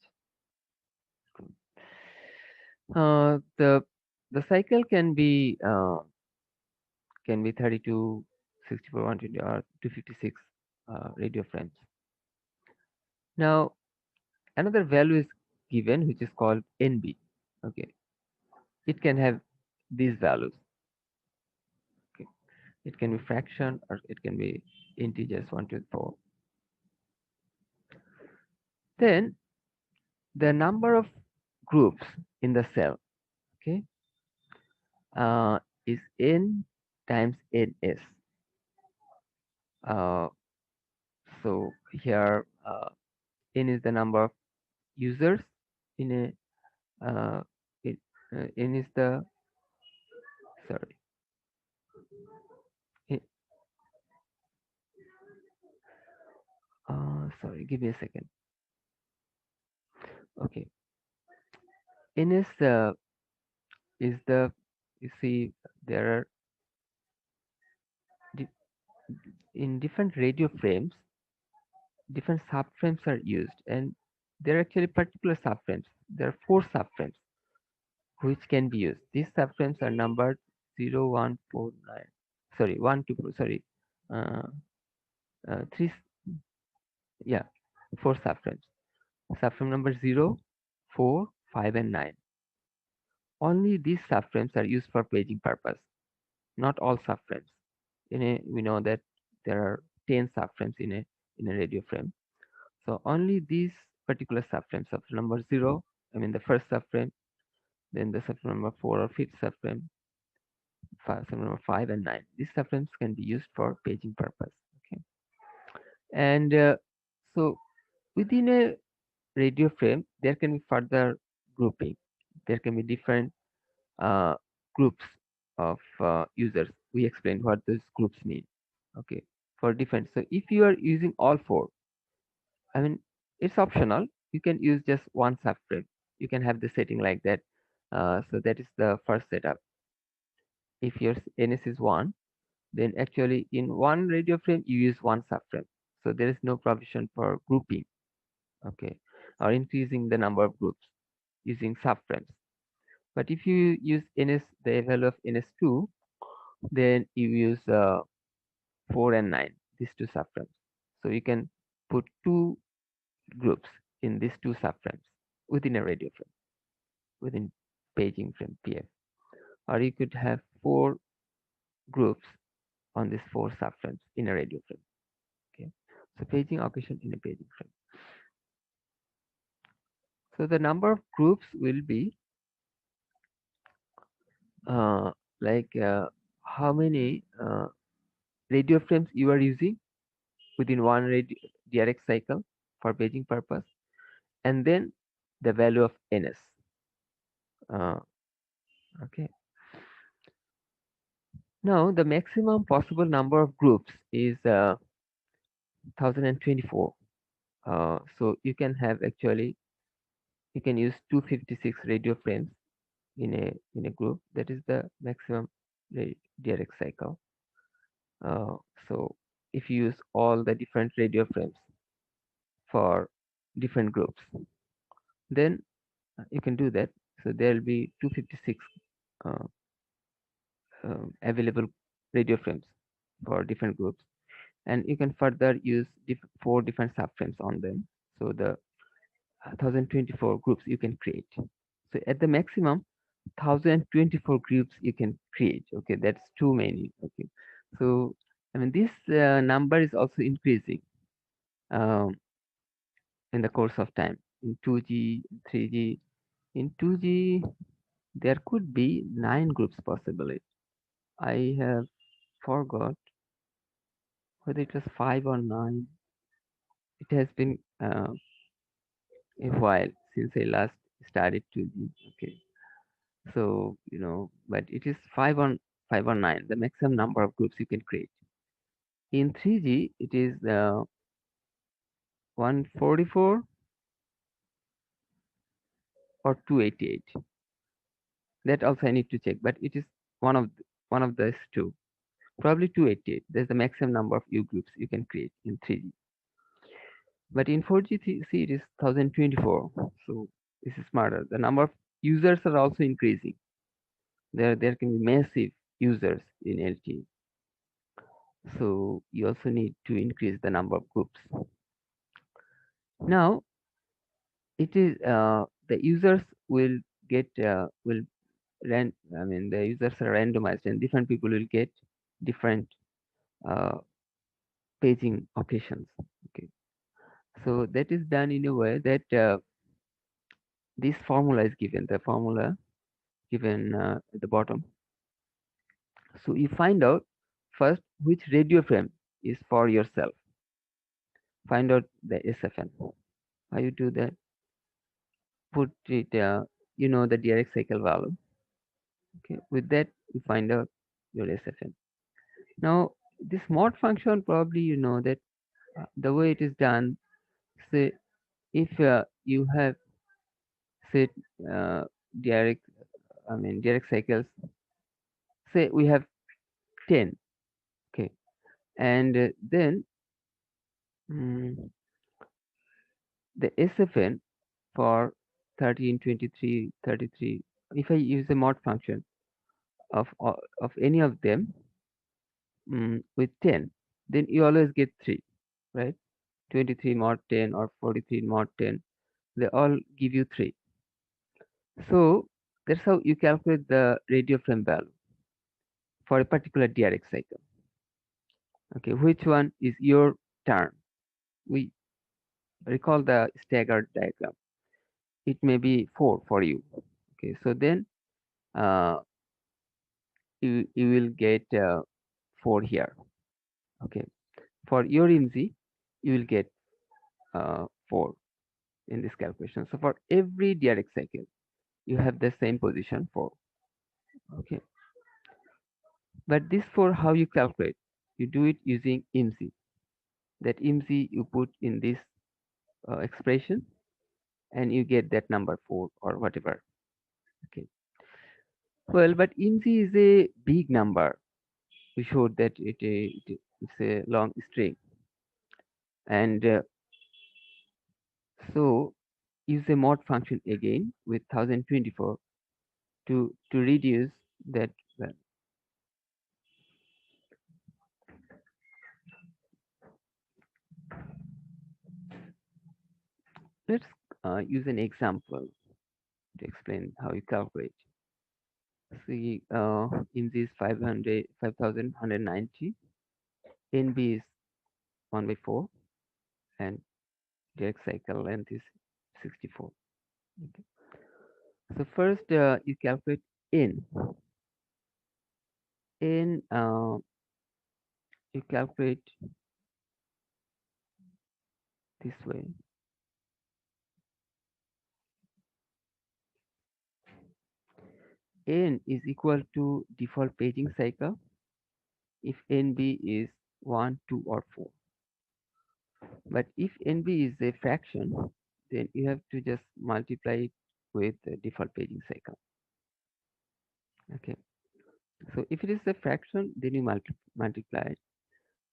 The cycle can be 32, 64, 120, or 256 radio frames. Now another value is given which is called NB. Okay, it can have these values. Okay, it can be fraction or it can be integers 1 to 4. Then the number of groups in the cell, okay, is n times ns. Uh, so here n is the number of users in a it, n is the sorry i- sorry, give me a second. Okay, n is the, you see, there are di- in different radio frames, different subframes are used, and there are actually particular subframes. There are 4 subframes which can be used. These subframes are numbered 0, 1, 4, 9. Sorry, 1, 2, sorry, uh, 3, yeah, 4 subframes. Subframe number 0, 4, 5, and 9. Only these subframes are used for paging purpose, not all subframes. We know that there are 10 subframes in a radio frame. So only these particular subframes, subframe number 0, I mean the first subframe, then the subframe number 4 or fifth subframe, subframe number 5 and 9. These subframes can be used for paging purpose. Okay, and so within a radio frame, there can be further grouping. There can be different uh, groups of users. We explained what those groups mean. Okay, for different. So if you are using all 4, I mean, it's optional. You can use just one subframe. You can have the setting like that. So that is the first setup. If your NS is 1, then actually in one radio frame you use one subframe. So there is no provision for grouping, okay, or increasing the number of groups using subframes. But if you use NS, the value of NS2, then you use 4 and 9, these 2 subframes. So you can put 2 groups in these 2 subframes within a radio frame, within paging frame PF. Or you could have 4 groups on these 4 subframes in a radio frame. Okay, so paging occasion in a paging frame. So the number of groups will be uh, like how many radio frames you are using within one radio DRX cycle for paging purpose, and then the value of NS. Uh, okay. Now the maximum possible number of groups is 1024. So you can have actually, you can use 256 radio frames in a group. That is the maximum DRX cycle. So if you use all the different radio frames for different groups, then you can do that. So there will be 256 uh, available radio frames for different groups, and you can further use 4 different subframes on them. So the 1024 groups you can create. So at the maximum 1024 groups you can create. Okay, that's too many. Okay, so I mean this number is also increasing um, in the course of time in 2G, 3G. In 2G, there could be 9 groups possibly. I have forgot whether it was 5 or 9. It has been a while since I last started 2G. Okay, so but it is 5 or 9, the maximum number of groups you can create. In 3G, it is 144 or 288. That also I need to check, but it is one of those two. Probably 288. There's the maximum number of U groups you can create in 3G. But in 4G it is 1024. So this is smarter. The number of users are also increasing. There can be massive users in LTE. So you also need to increase the number of groups. Now it is the users will get will I mean the users are randomized and different people will get different uh, paging occasions. Okay, so that is done in a way that this formula is given. The formula given at the bottom. So you find out first which radio frame is for yourself. Find out the SFN. How you do that? Put it, the direct cycle value. Okay, with that you find out your SFN. Now this mod function, probably you know that the way it is done. Say if you have say uh, direct, direct cycles. Say we have 10. Okay, and then mm, the SFN for 13, 23, 33. If I use a mod function of any of them with 10, then you always get 3, right? 23 mod 10 or 43 mod 10, they all give you 3. So that's how you calculate the radio frame value for a particular DRX cycle. Okay, which one is your turn? We recall the staggered diagram. It may be 4 for you. Okay, so then uh, you will get 4 here. Okay, for your IMSI, you will get 4 in this calculation. So for every DRX cycle, you have the same position 4. Okay, but this for how you calculate, you do it using IMSI. That IMSI you put in this expression, and you get that number 4 or whatever. Okay, well, but IMSI is a big number. We showed that it's a long string, and so use a mod function again with 1024 to reduce that. Well, let's use an example to explain how you calculate. See, in this 5190, NB is 1 by 4, and direct cycle length is 64. Okay. So first you calculate N. N you calculate this way. N is equal to default paging cycle if NB is 1, 2, or 4. But if NB is a fraction, then you have to just multiply it with the default paging cycle. Okay. So if it is a fraction, then you multiply it.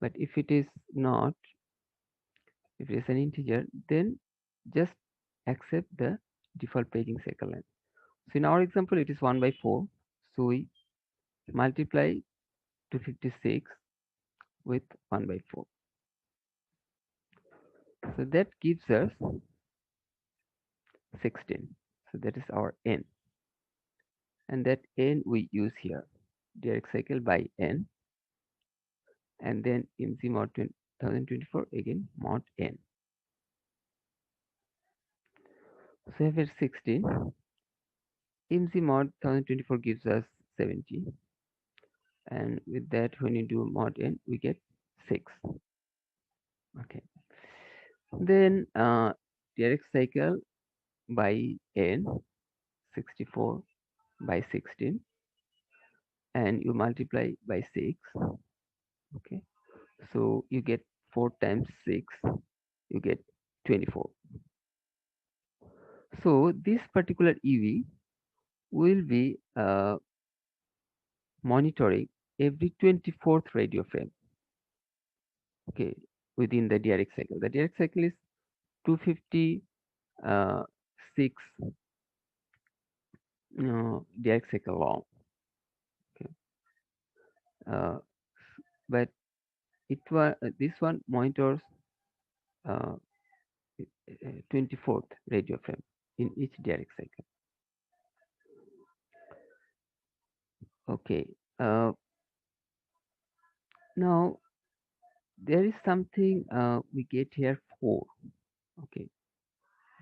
But if it is not, if it is an integer, then just accept the default paging cycle length. So in our example, it is 1 by 4. So we multiply 256 with 1 by 4. So that gives us 16. So that is our n. And that n we use here. Direct cycle by n. And then IMSI mod 2024 again mod n. So we have 16. IMSI mod 1024 gives us 70. And with that, when you do mod n, we get 6. Okay. Then direct cycle by n, 64 by 16, and you multiply by 6. Okay, so you get 4 times 6, you get 24. So this particular EV will be monitoring every 24th radio frame. Okay, within the DRX cycle. The DRX cycle is 256 direct cycle long. Okay. Uh, but it was this one monitors uh, 24th radio frame in each direct cycle. Okay. Now there is something we get here 4. Okay,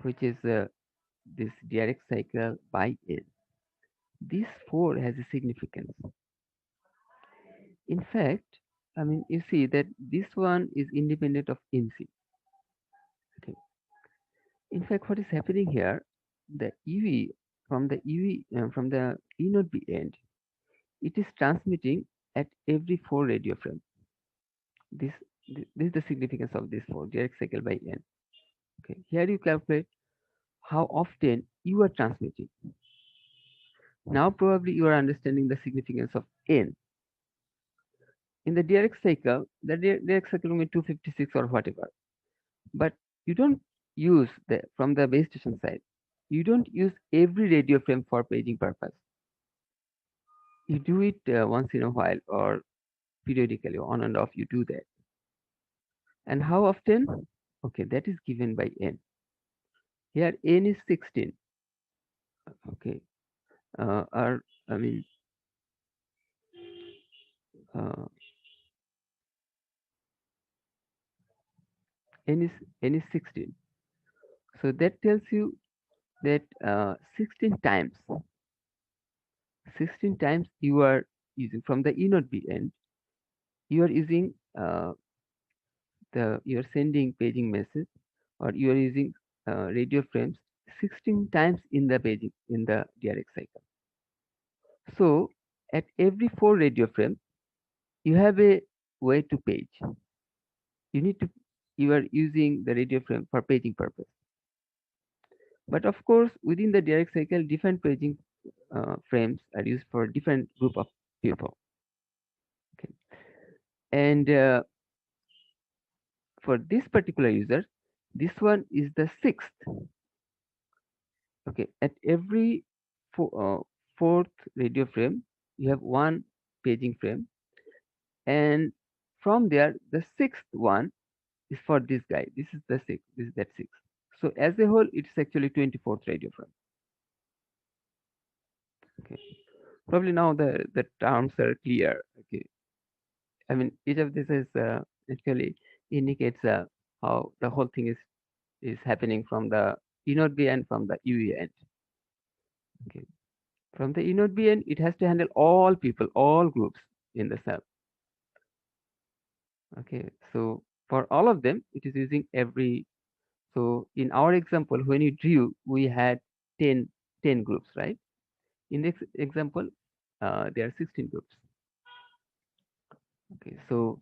which is this direct cycle by N. This 4 has a significance. In fact, I mean, you see that this one is independent of NC. Okay. In fact, what is happening here, the EV from the E node B end, it is transmitting at every 4 radio frame. This this is the significance of this 4 direct cycle by N. Okay, here you calculate how often you are transmitting. Now probably you are understanding the significance of N. In the direct cycle, the direct cycle will be 256 or whatever. But you don't use from the base station side, you don't use every radio frame for paging purpose. You do it once in a while or periodically, on and off, you do that. And how often? Okay, that is given by N. Here N is 16. Okay, or I mean, uh, N is 16. So that tells you that 16 times you are using from the E node B end, you are using you are sending paging message, or you are using radio frames 16 times in the paging in the direct cycle. So at every 4 radio frame, you have a way to page. You are using the radio frame for paging purpose. But of course, within the direct cycle, different paging frames are used for different group of people. Okay. And for this particular user, this one is the 6th. Okay, at every fourth radio frame, you have one paging frame, and from there, the 6th one is for this guy. This is the 6th. This is that 6th. So as a whole, it's actually 24th radio frame. Okay, probably now the terms are clear. Okay, I mean each of this is actually indicates how the whole thing is happening from the E node B and from the UE end. Okay. From the E node B end, it has to handle all people, all groups in the cell. Okay, so for all of them, it is using every. So in our example, when you drew, we had 10 groups, right? In this example, there are 16 groups. Okay, so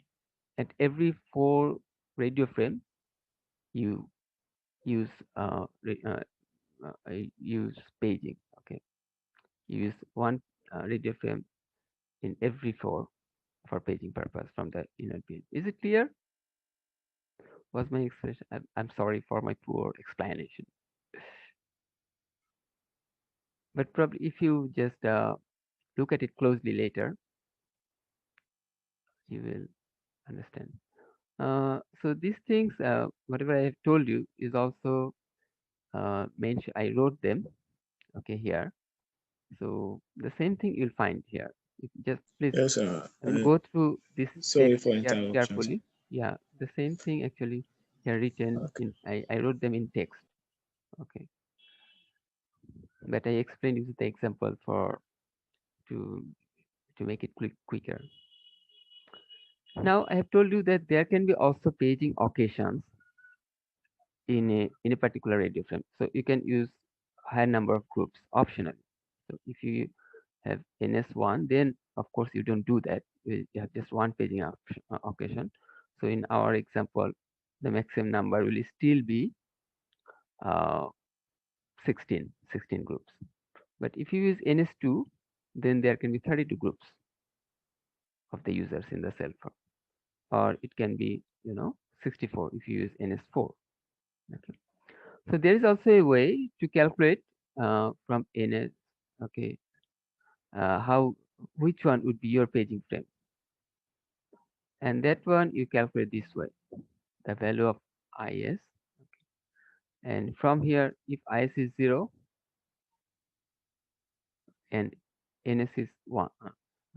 at every 4 radio frame, you use use paging. Okay, you use one radio frame in every 4 for paging purpose from the inner page. Is it clear? Was my expression? I'm sorry for my poor explanation. But probably if you just look at it closely later, you will understand. So these things, whatever I have told you, is also mentioned. I wrote them. Okay, here. So the same thing you'll find here. Just please, Yes, sir. I mean, go through this Sorry text for interruption, sir. carefully. Yeah, the same thing actually here written Okay. in. I wrote them in text. Okay, but I explained you the example for to make it quicker. Now I have told you that there can be also paging occasions in a particular radio frame. So you can use higher number of groups optionally. So if you have NS1, then of course you don't do that. You have just one paging occasion. So in our example, the maximum number will still be uh, 16 groups. But if you use NS2, then there can be 32 groups of the users in the cell phone, or it can be 64 if you use NS4. Okay. So there is also a way to calculate from NS, okay, how which one would be your paging frame, and that one you calculate this way: the value of IS, and from here, if IS is 0 and NS is 1,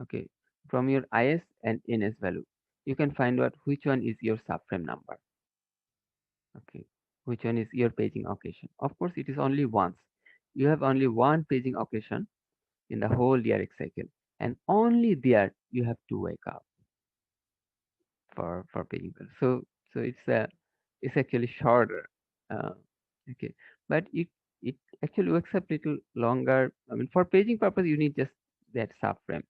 okay, from your IS and NS value, you can find out which one is your subframe number, okay, which one is your paging occasion. Of course, it is only once. You have only one paging occasion in the whole DRX cycle, and only there you have to wake up for paging value. So it's actually shorter, uh, okay, but it actually wakes up little longer. I mean, for paging purpose, you need just that subframe,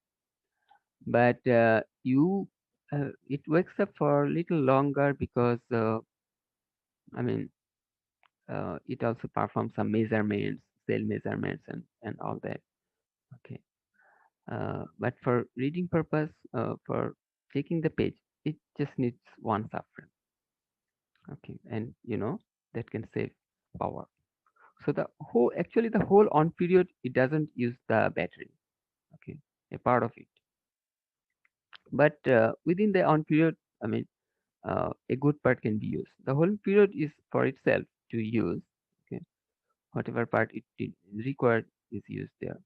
but it wakes up for a little longer because I mean it also performs some measurements, cell measurements, and all that. Okay, but for reading purpose, for taking the page, it just needs one subframe. Okay, and that can save power. So the whole on period, it doesn't use the battery. Okay, a part of it, but within the on period, I mean, a good part can be used. The whole period is for itself to use. Okay, whatever part it required is used there.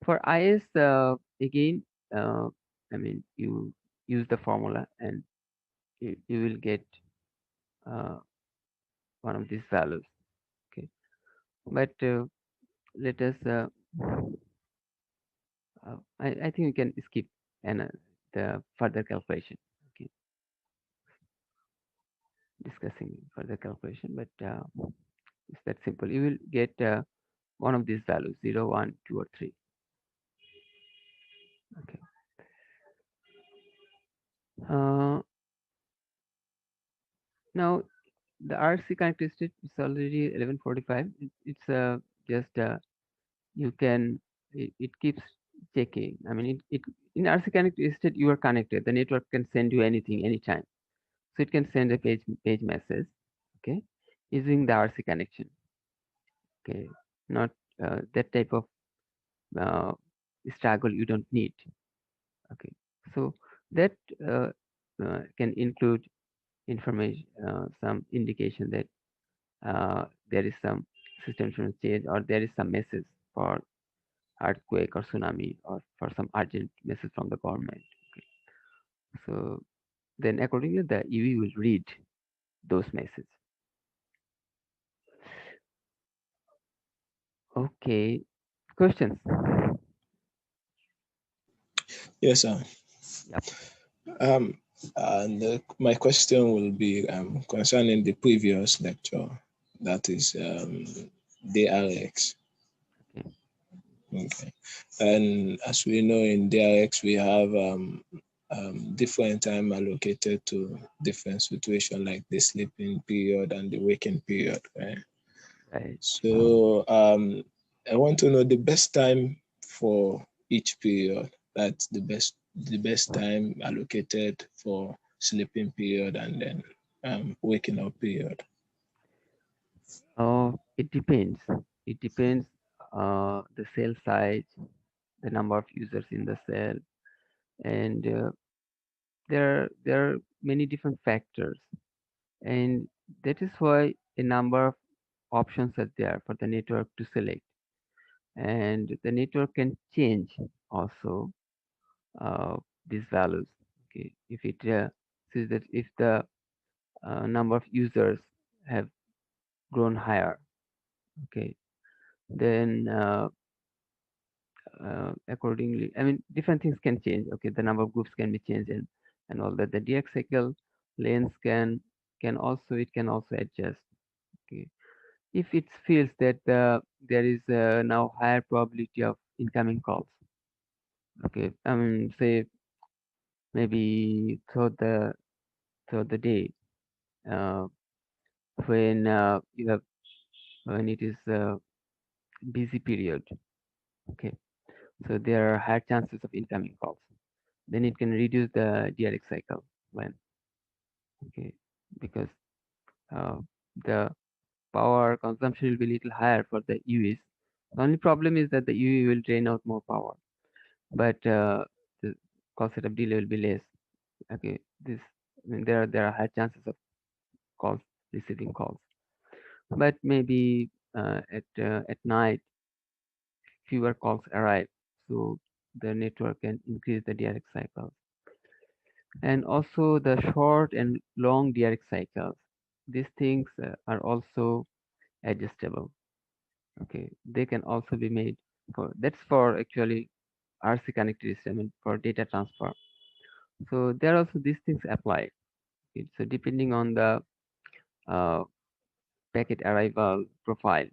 For IS, again, uh, I mean, you use the formula and you will get uh, one of these values. Okay, but let us. I think we can skip and the further calculation. Okay, discussing further calculation, but it's that simple. You will get one of these values: 0, 1, 2, or 3. Okay. Uh, Now the RC characteristic is already 11:45. It's just you can it keeps checking. I mean, it in RC characteristic you are connected. The network can send you anything anytime. So it can send a page message, okay, using the RC connection. Okay, not that type of uh, struggle you don't need. Okay, so that can include information, some indication that there is some system information change or there is some message for earthquake or tsunami or for some urgent message from the government. Okay. So then accordingly the EV will read those messages. Okay, questions? Yes, sir. Yep. Um, and my question will be concerning the previous lecture, that is DRX. Okay. Okay. And as we know, in DRX, we have different time allocated to different situations, like the sleeping period and the waking period, right? Right. So I want to know the best time for each period. That's the best time allocated for sleeping period and then waking up period. It depends. It depends the cell size, the number of users in the cell, and there are many different factors, and that is why a number of options are there for the network to select, and the network can change also uh, these values. Okay, if it says that if the number of users have grown higher, okay, then accordingly, I mean, different things can change. Okay, the number of groups can be changed and all that. The DX cycle lanes it can also adjust. Okay, if it feels that there is now higher probability of incoming calls. Okay, I mean, say maybe throughout the day, uh, when you have when it is busy period. Okay, so there are higher chances of incoming calls. Then it can reduce the DRX cycle when, okay, because uh, the power consumption will be little higher for the UEs. The only problem is that the UE will drain out more power, but the call setup delay will be less. Okay, this I mean, there are high chances of calls receiving calls, but maybe at night fewer calls arrive, so the network can increase the DRX cycles, and also the short and long DRX cycles. These things are also adjustable. Okay, they can also be made for that's for actually RC connectivity, I mean for data transfer. So there also these things apply. Okay, so depending on the uh, packet arrival profile,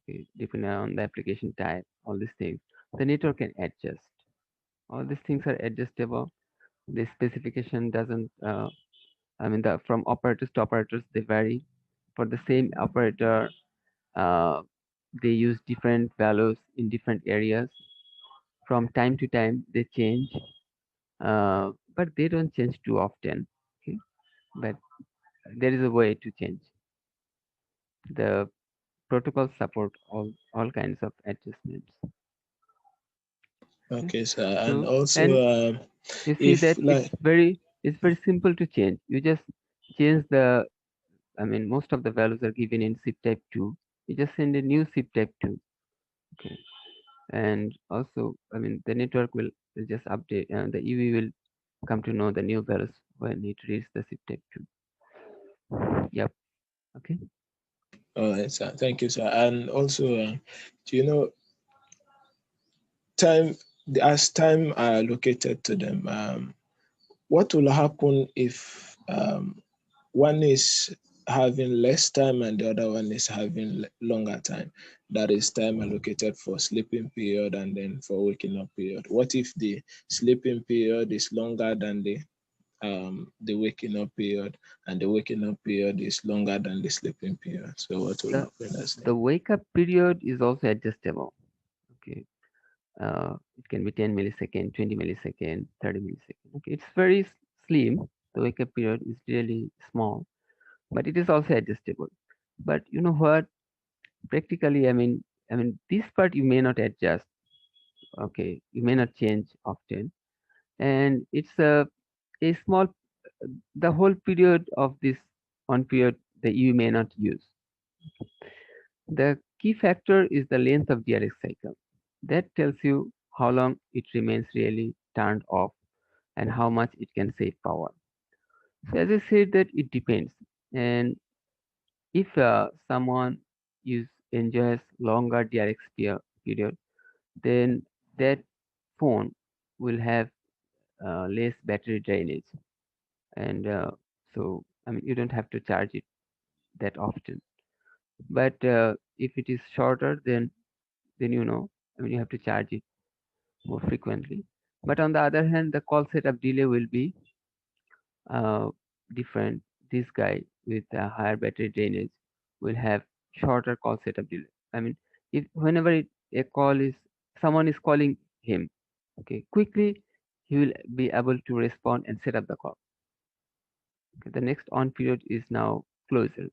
okay, depending on the application type, all these things, the network can adjust. All these things are adjustable. The specification doesn't. I mean, from operators to operators, they vary. For the same operator, uh, they use different values in different areas. From time to time, they change, but they don't change too often. Okay, but there is a way to change. The protocols support all kinds of adjustments. Okay, Okay, sir. And so also, and you see if that like, it's very simple to change. You just change the I mean most of the values are given in SIP type 2. You just send a new SIP type 2. Okay, and also I mean the network will just update and the EV will come to know the new values when it reaches the SIP type 2. Yep. Okay. all right, sir. Thank you, sir. And also, do you know time as time are allocated to them? What will happen if one is having less time and the other one is having longer time? That is time allocated for sleeping period and then for waking up period. What if the sleeping period is longer than the waking up period, and the waking up period is longer than the sleeping period? So what will The happen? That's it. the wake up period is also adjustable. Okay. It can be 10 millisecond, 20 millisecond, 30 millisecond. Okay, it's very slim. The wake up period is really small, but it is also adjustable. But you know what? Practically, I mean, this part you may not adjust. Okay, you may not change often, and it's a small. The whole period of this one period that you may not use. The key factor is the length of DRX cycle. That tells you how long it remains really turned off and how much it can save power. So as I said that it depends. And if someone enjoys longer DRX period, then that phone will have less battery drainage. And so, I mean, you don't have to charge it that often. But if it is shorter, then I mean, you have to charge it more frequently. But on the other hand, the call setup delay will be uh, different. This guy with a higher battery drainage will have shorter call setup delay. I mean, if whenever a call is someone is calling him, okay, quickly he will be able to respond and set up the call. Okay, the next on period is now closer.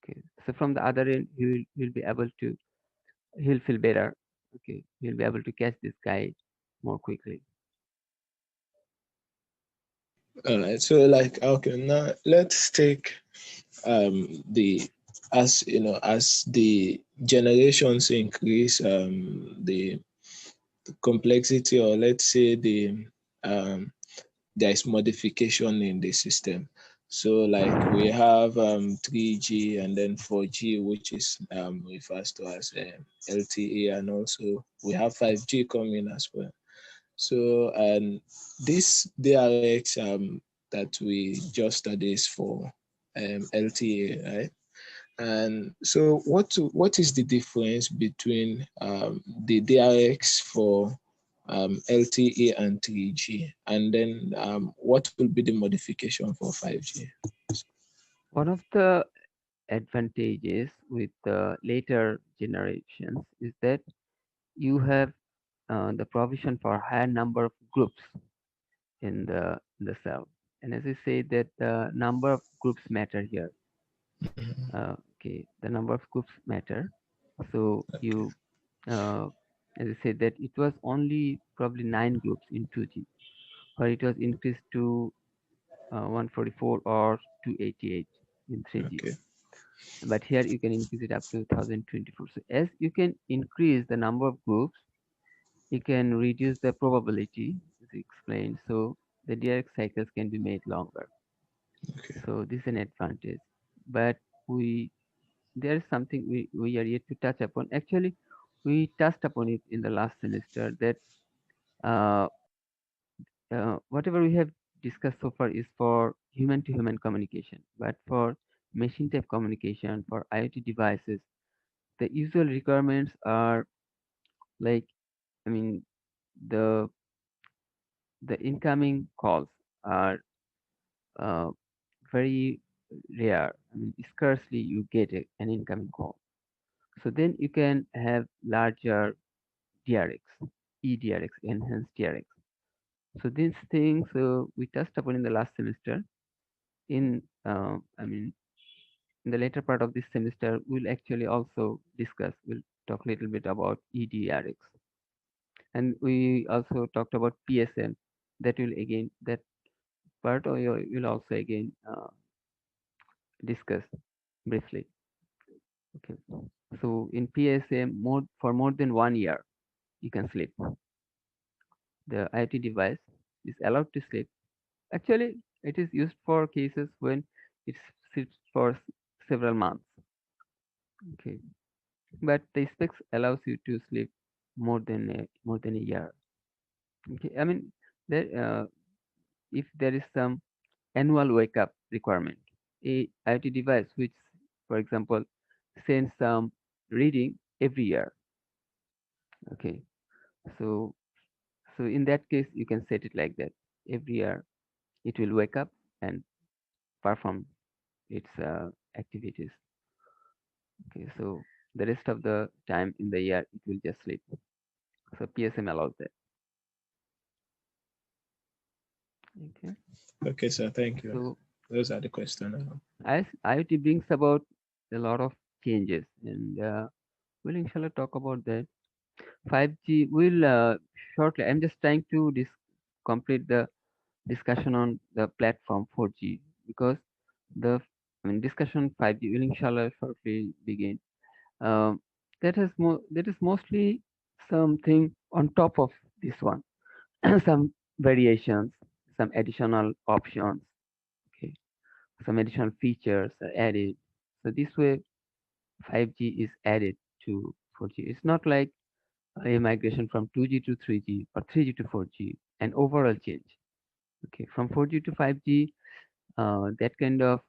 Okay, so from the other end, he will be able to he'll feel better. Okay, he'll be able to catch this guy more quickly. All right. So like, okay, now let's take the as you know, as the generations increase, the complexity, or let's say um there is modification in the system. So like we have 3G and then 4G, which is refers to as LTE, and also we have 5G coming as well. So this DRX that we just studied is for LTE, right? And so what is the difference between the DRX for LTE and 3G? And then what will be the modification for 5G? One of the advantages with the later generations is that you have the provision for higher number of groups in the cell. And as I say that the number of groups matter here. Okay, the number of groups matter. So you, as I said, that it was only probably 9 groups in 2G, or it was increased to 144 or 288 in 3G. Okay. But here you can increase it up to 1024. So as you can increase the number of groups, you can reduce the probability, as I explained. So the direct cycles can be made longer. Okay. So this is an advantage. But there is something we are yet to touch upon. Actually, we touched upon it in the last semester that uh, whatever we have discussed so far is for human to human communication. But for machine type communication, for IoT devices, the usual requirements are like, I mean, the incoming calls are uh, very rare. I mean, scarcely you get an incoming call. So then you can have larger DRX, eDRX, enhanced DRX. So these things we touched upon in the last semester. I mean, in the later part of this semester, we'll actually also discuss. We'll talk a little bit about eDRX, and we also talked about PSM. That part you'll also again discuss briefly. Okay. So in PSM, more than 1 year, you can sleep. The IoT device is allowed to sleep. Actually, it is used for cases when it sits for several months. Okay, but the specs allows you to sleep more than a year. Okay, I mean there if there is some annual wake up requirement, a IoT device which, for example, sends some reading every year. Okay, so in that case you can set it like that. Every year it will wake up and perform its activities. Okay, so the rest of the time in the year it will just sleep. So PSM allows that. Okay, Okay, sir. Thank you. so Those are the questions. as IoT brings about a lot of changes, and we'll inshallah talk about that. 5G will shortly. I'm just trying to complete the discussion on the platform 4G, because the discussion 5G will inshallah shortly begin. Um, that is mostly something on top of this one, some variations, some additional options, okay, some additional features are added. So this way, 5G is added to 4G. It's not like a migration from 2G to 3G or 3G to 4G, an overall change. Okay, from 4G to 5G, that kind of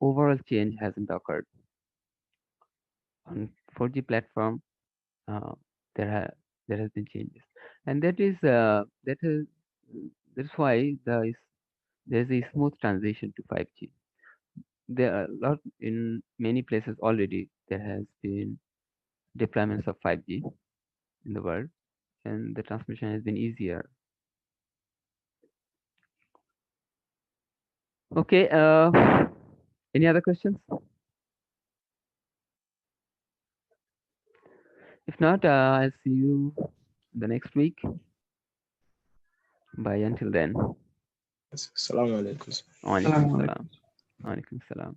overall change hasn't occurred. On 4G platform, uh, there ha there has been changes, and that's why there's a smooth transition to 5G. There are a lot in many places already. There has been deployments of 5G in the world, and the transmission has been easier. Okay. Any other questions? If not, I'll see you the next week. Bye until then. Assalamu alaikum. Wa alaikum salam. Wa alaikum salam.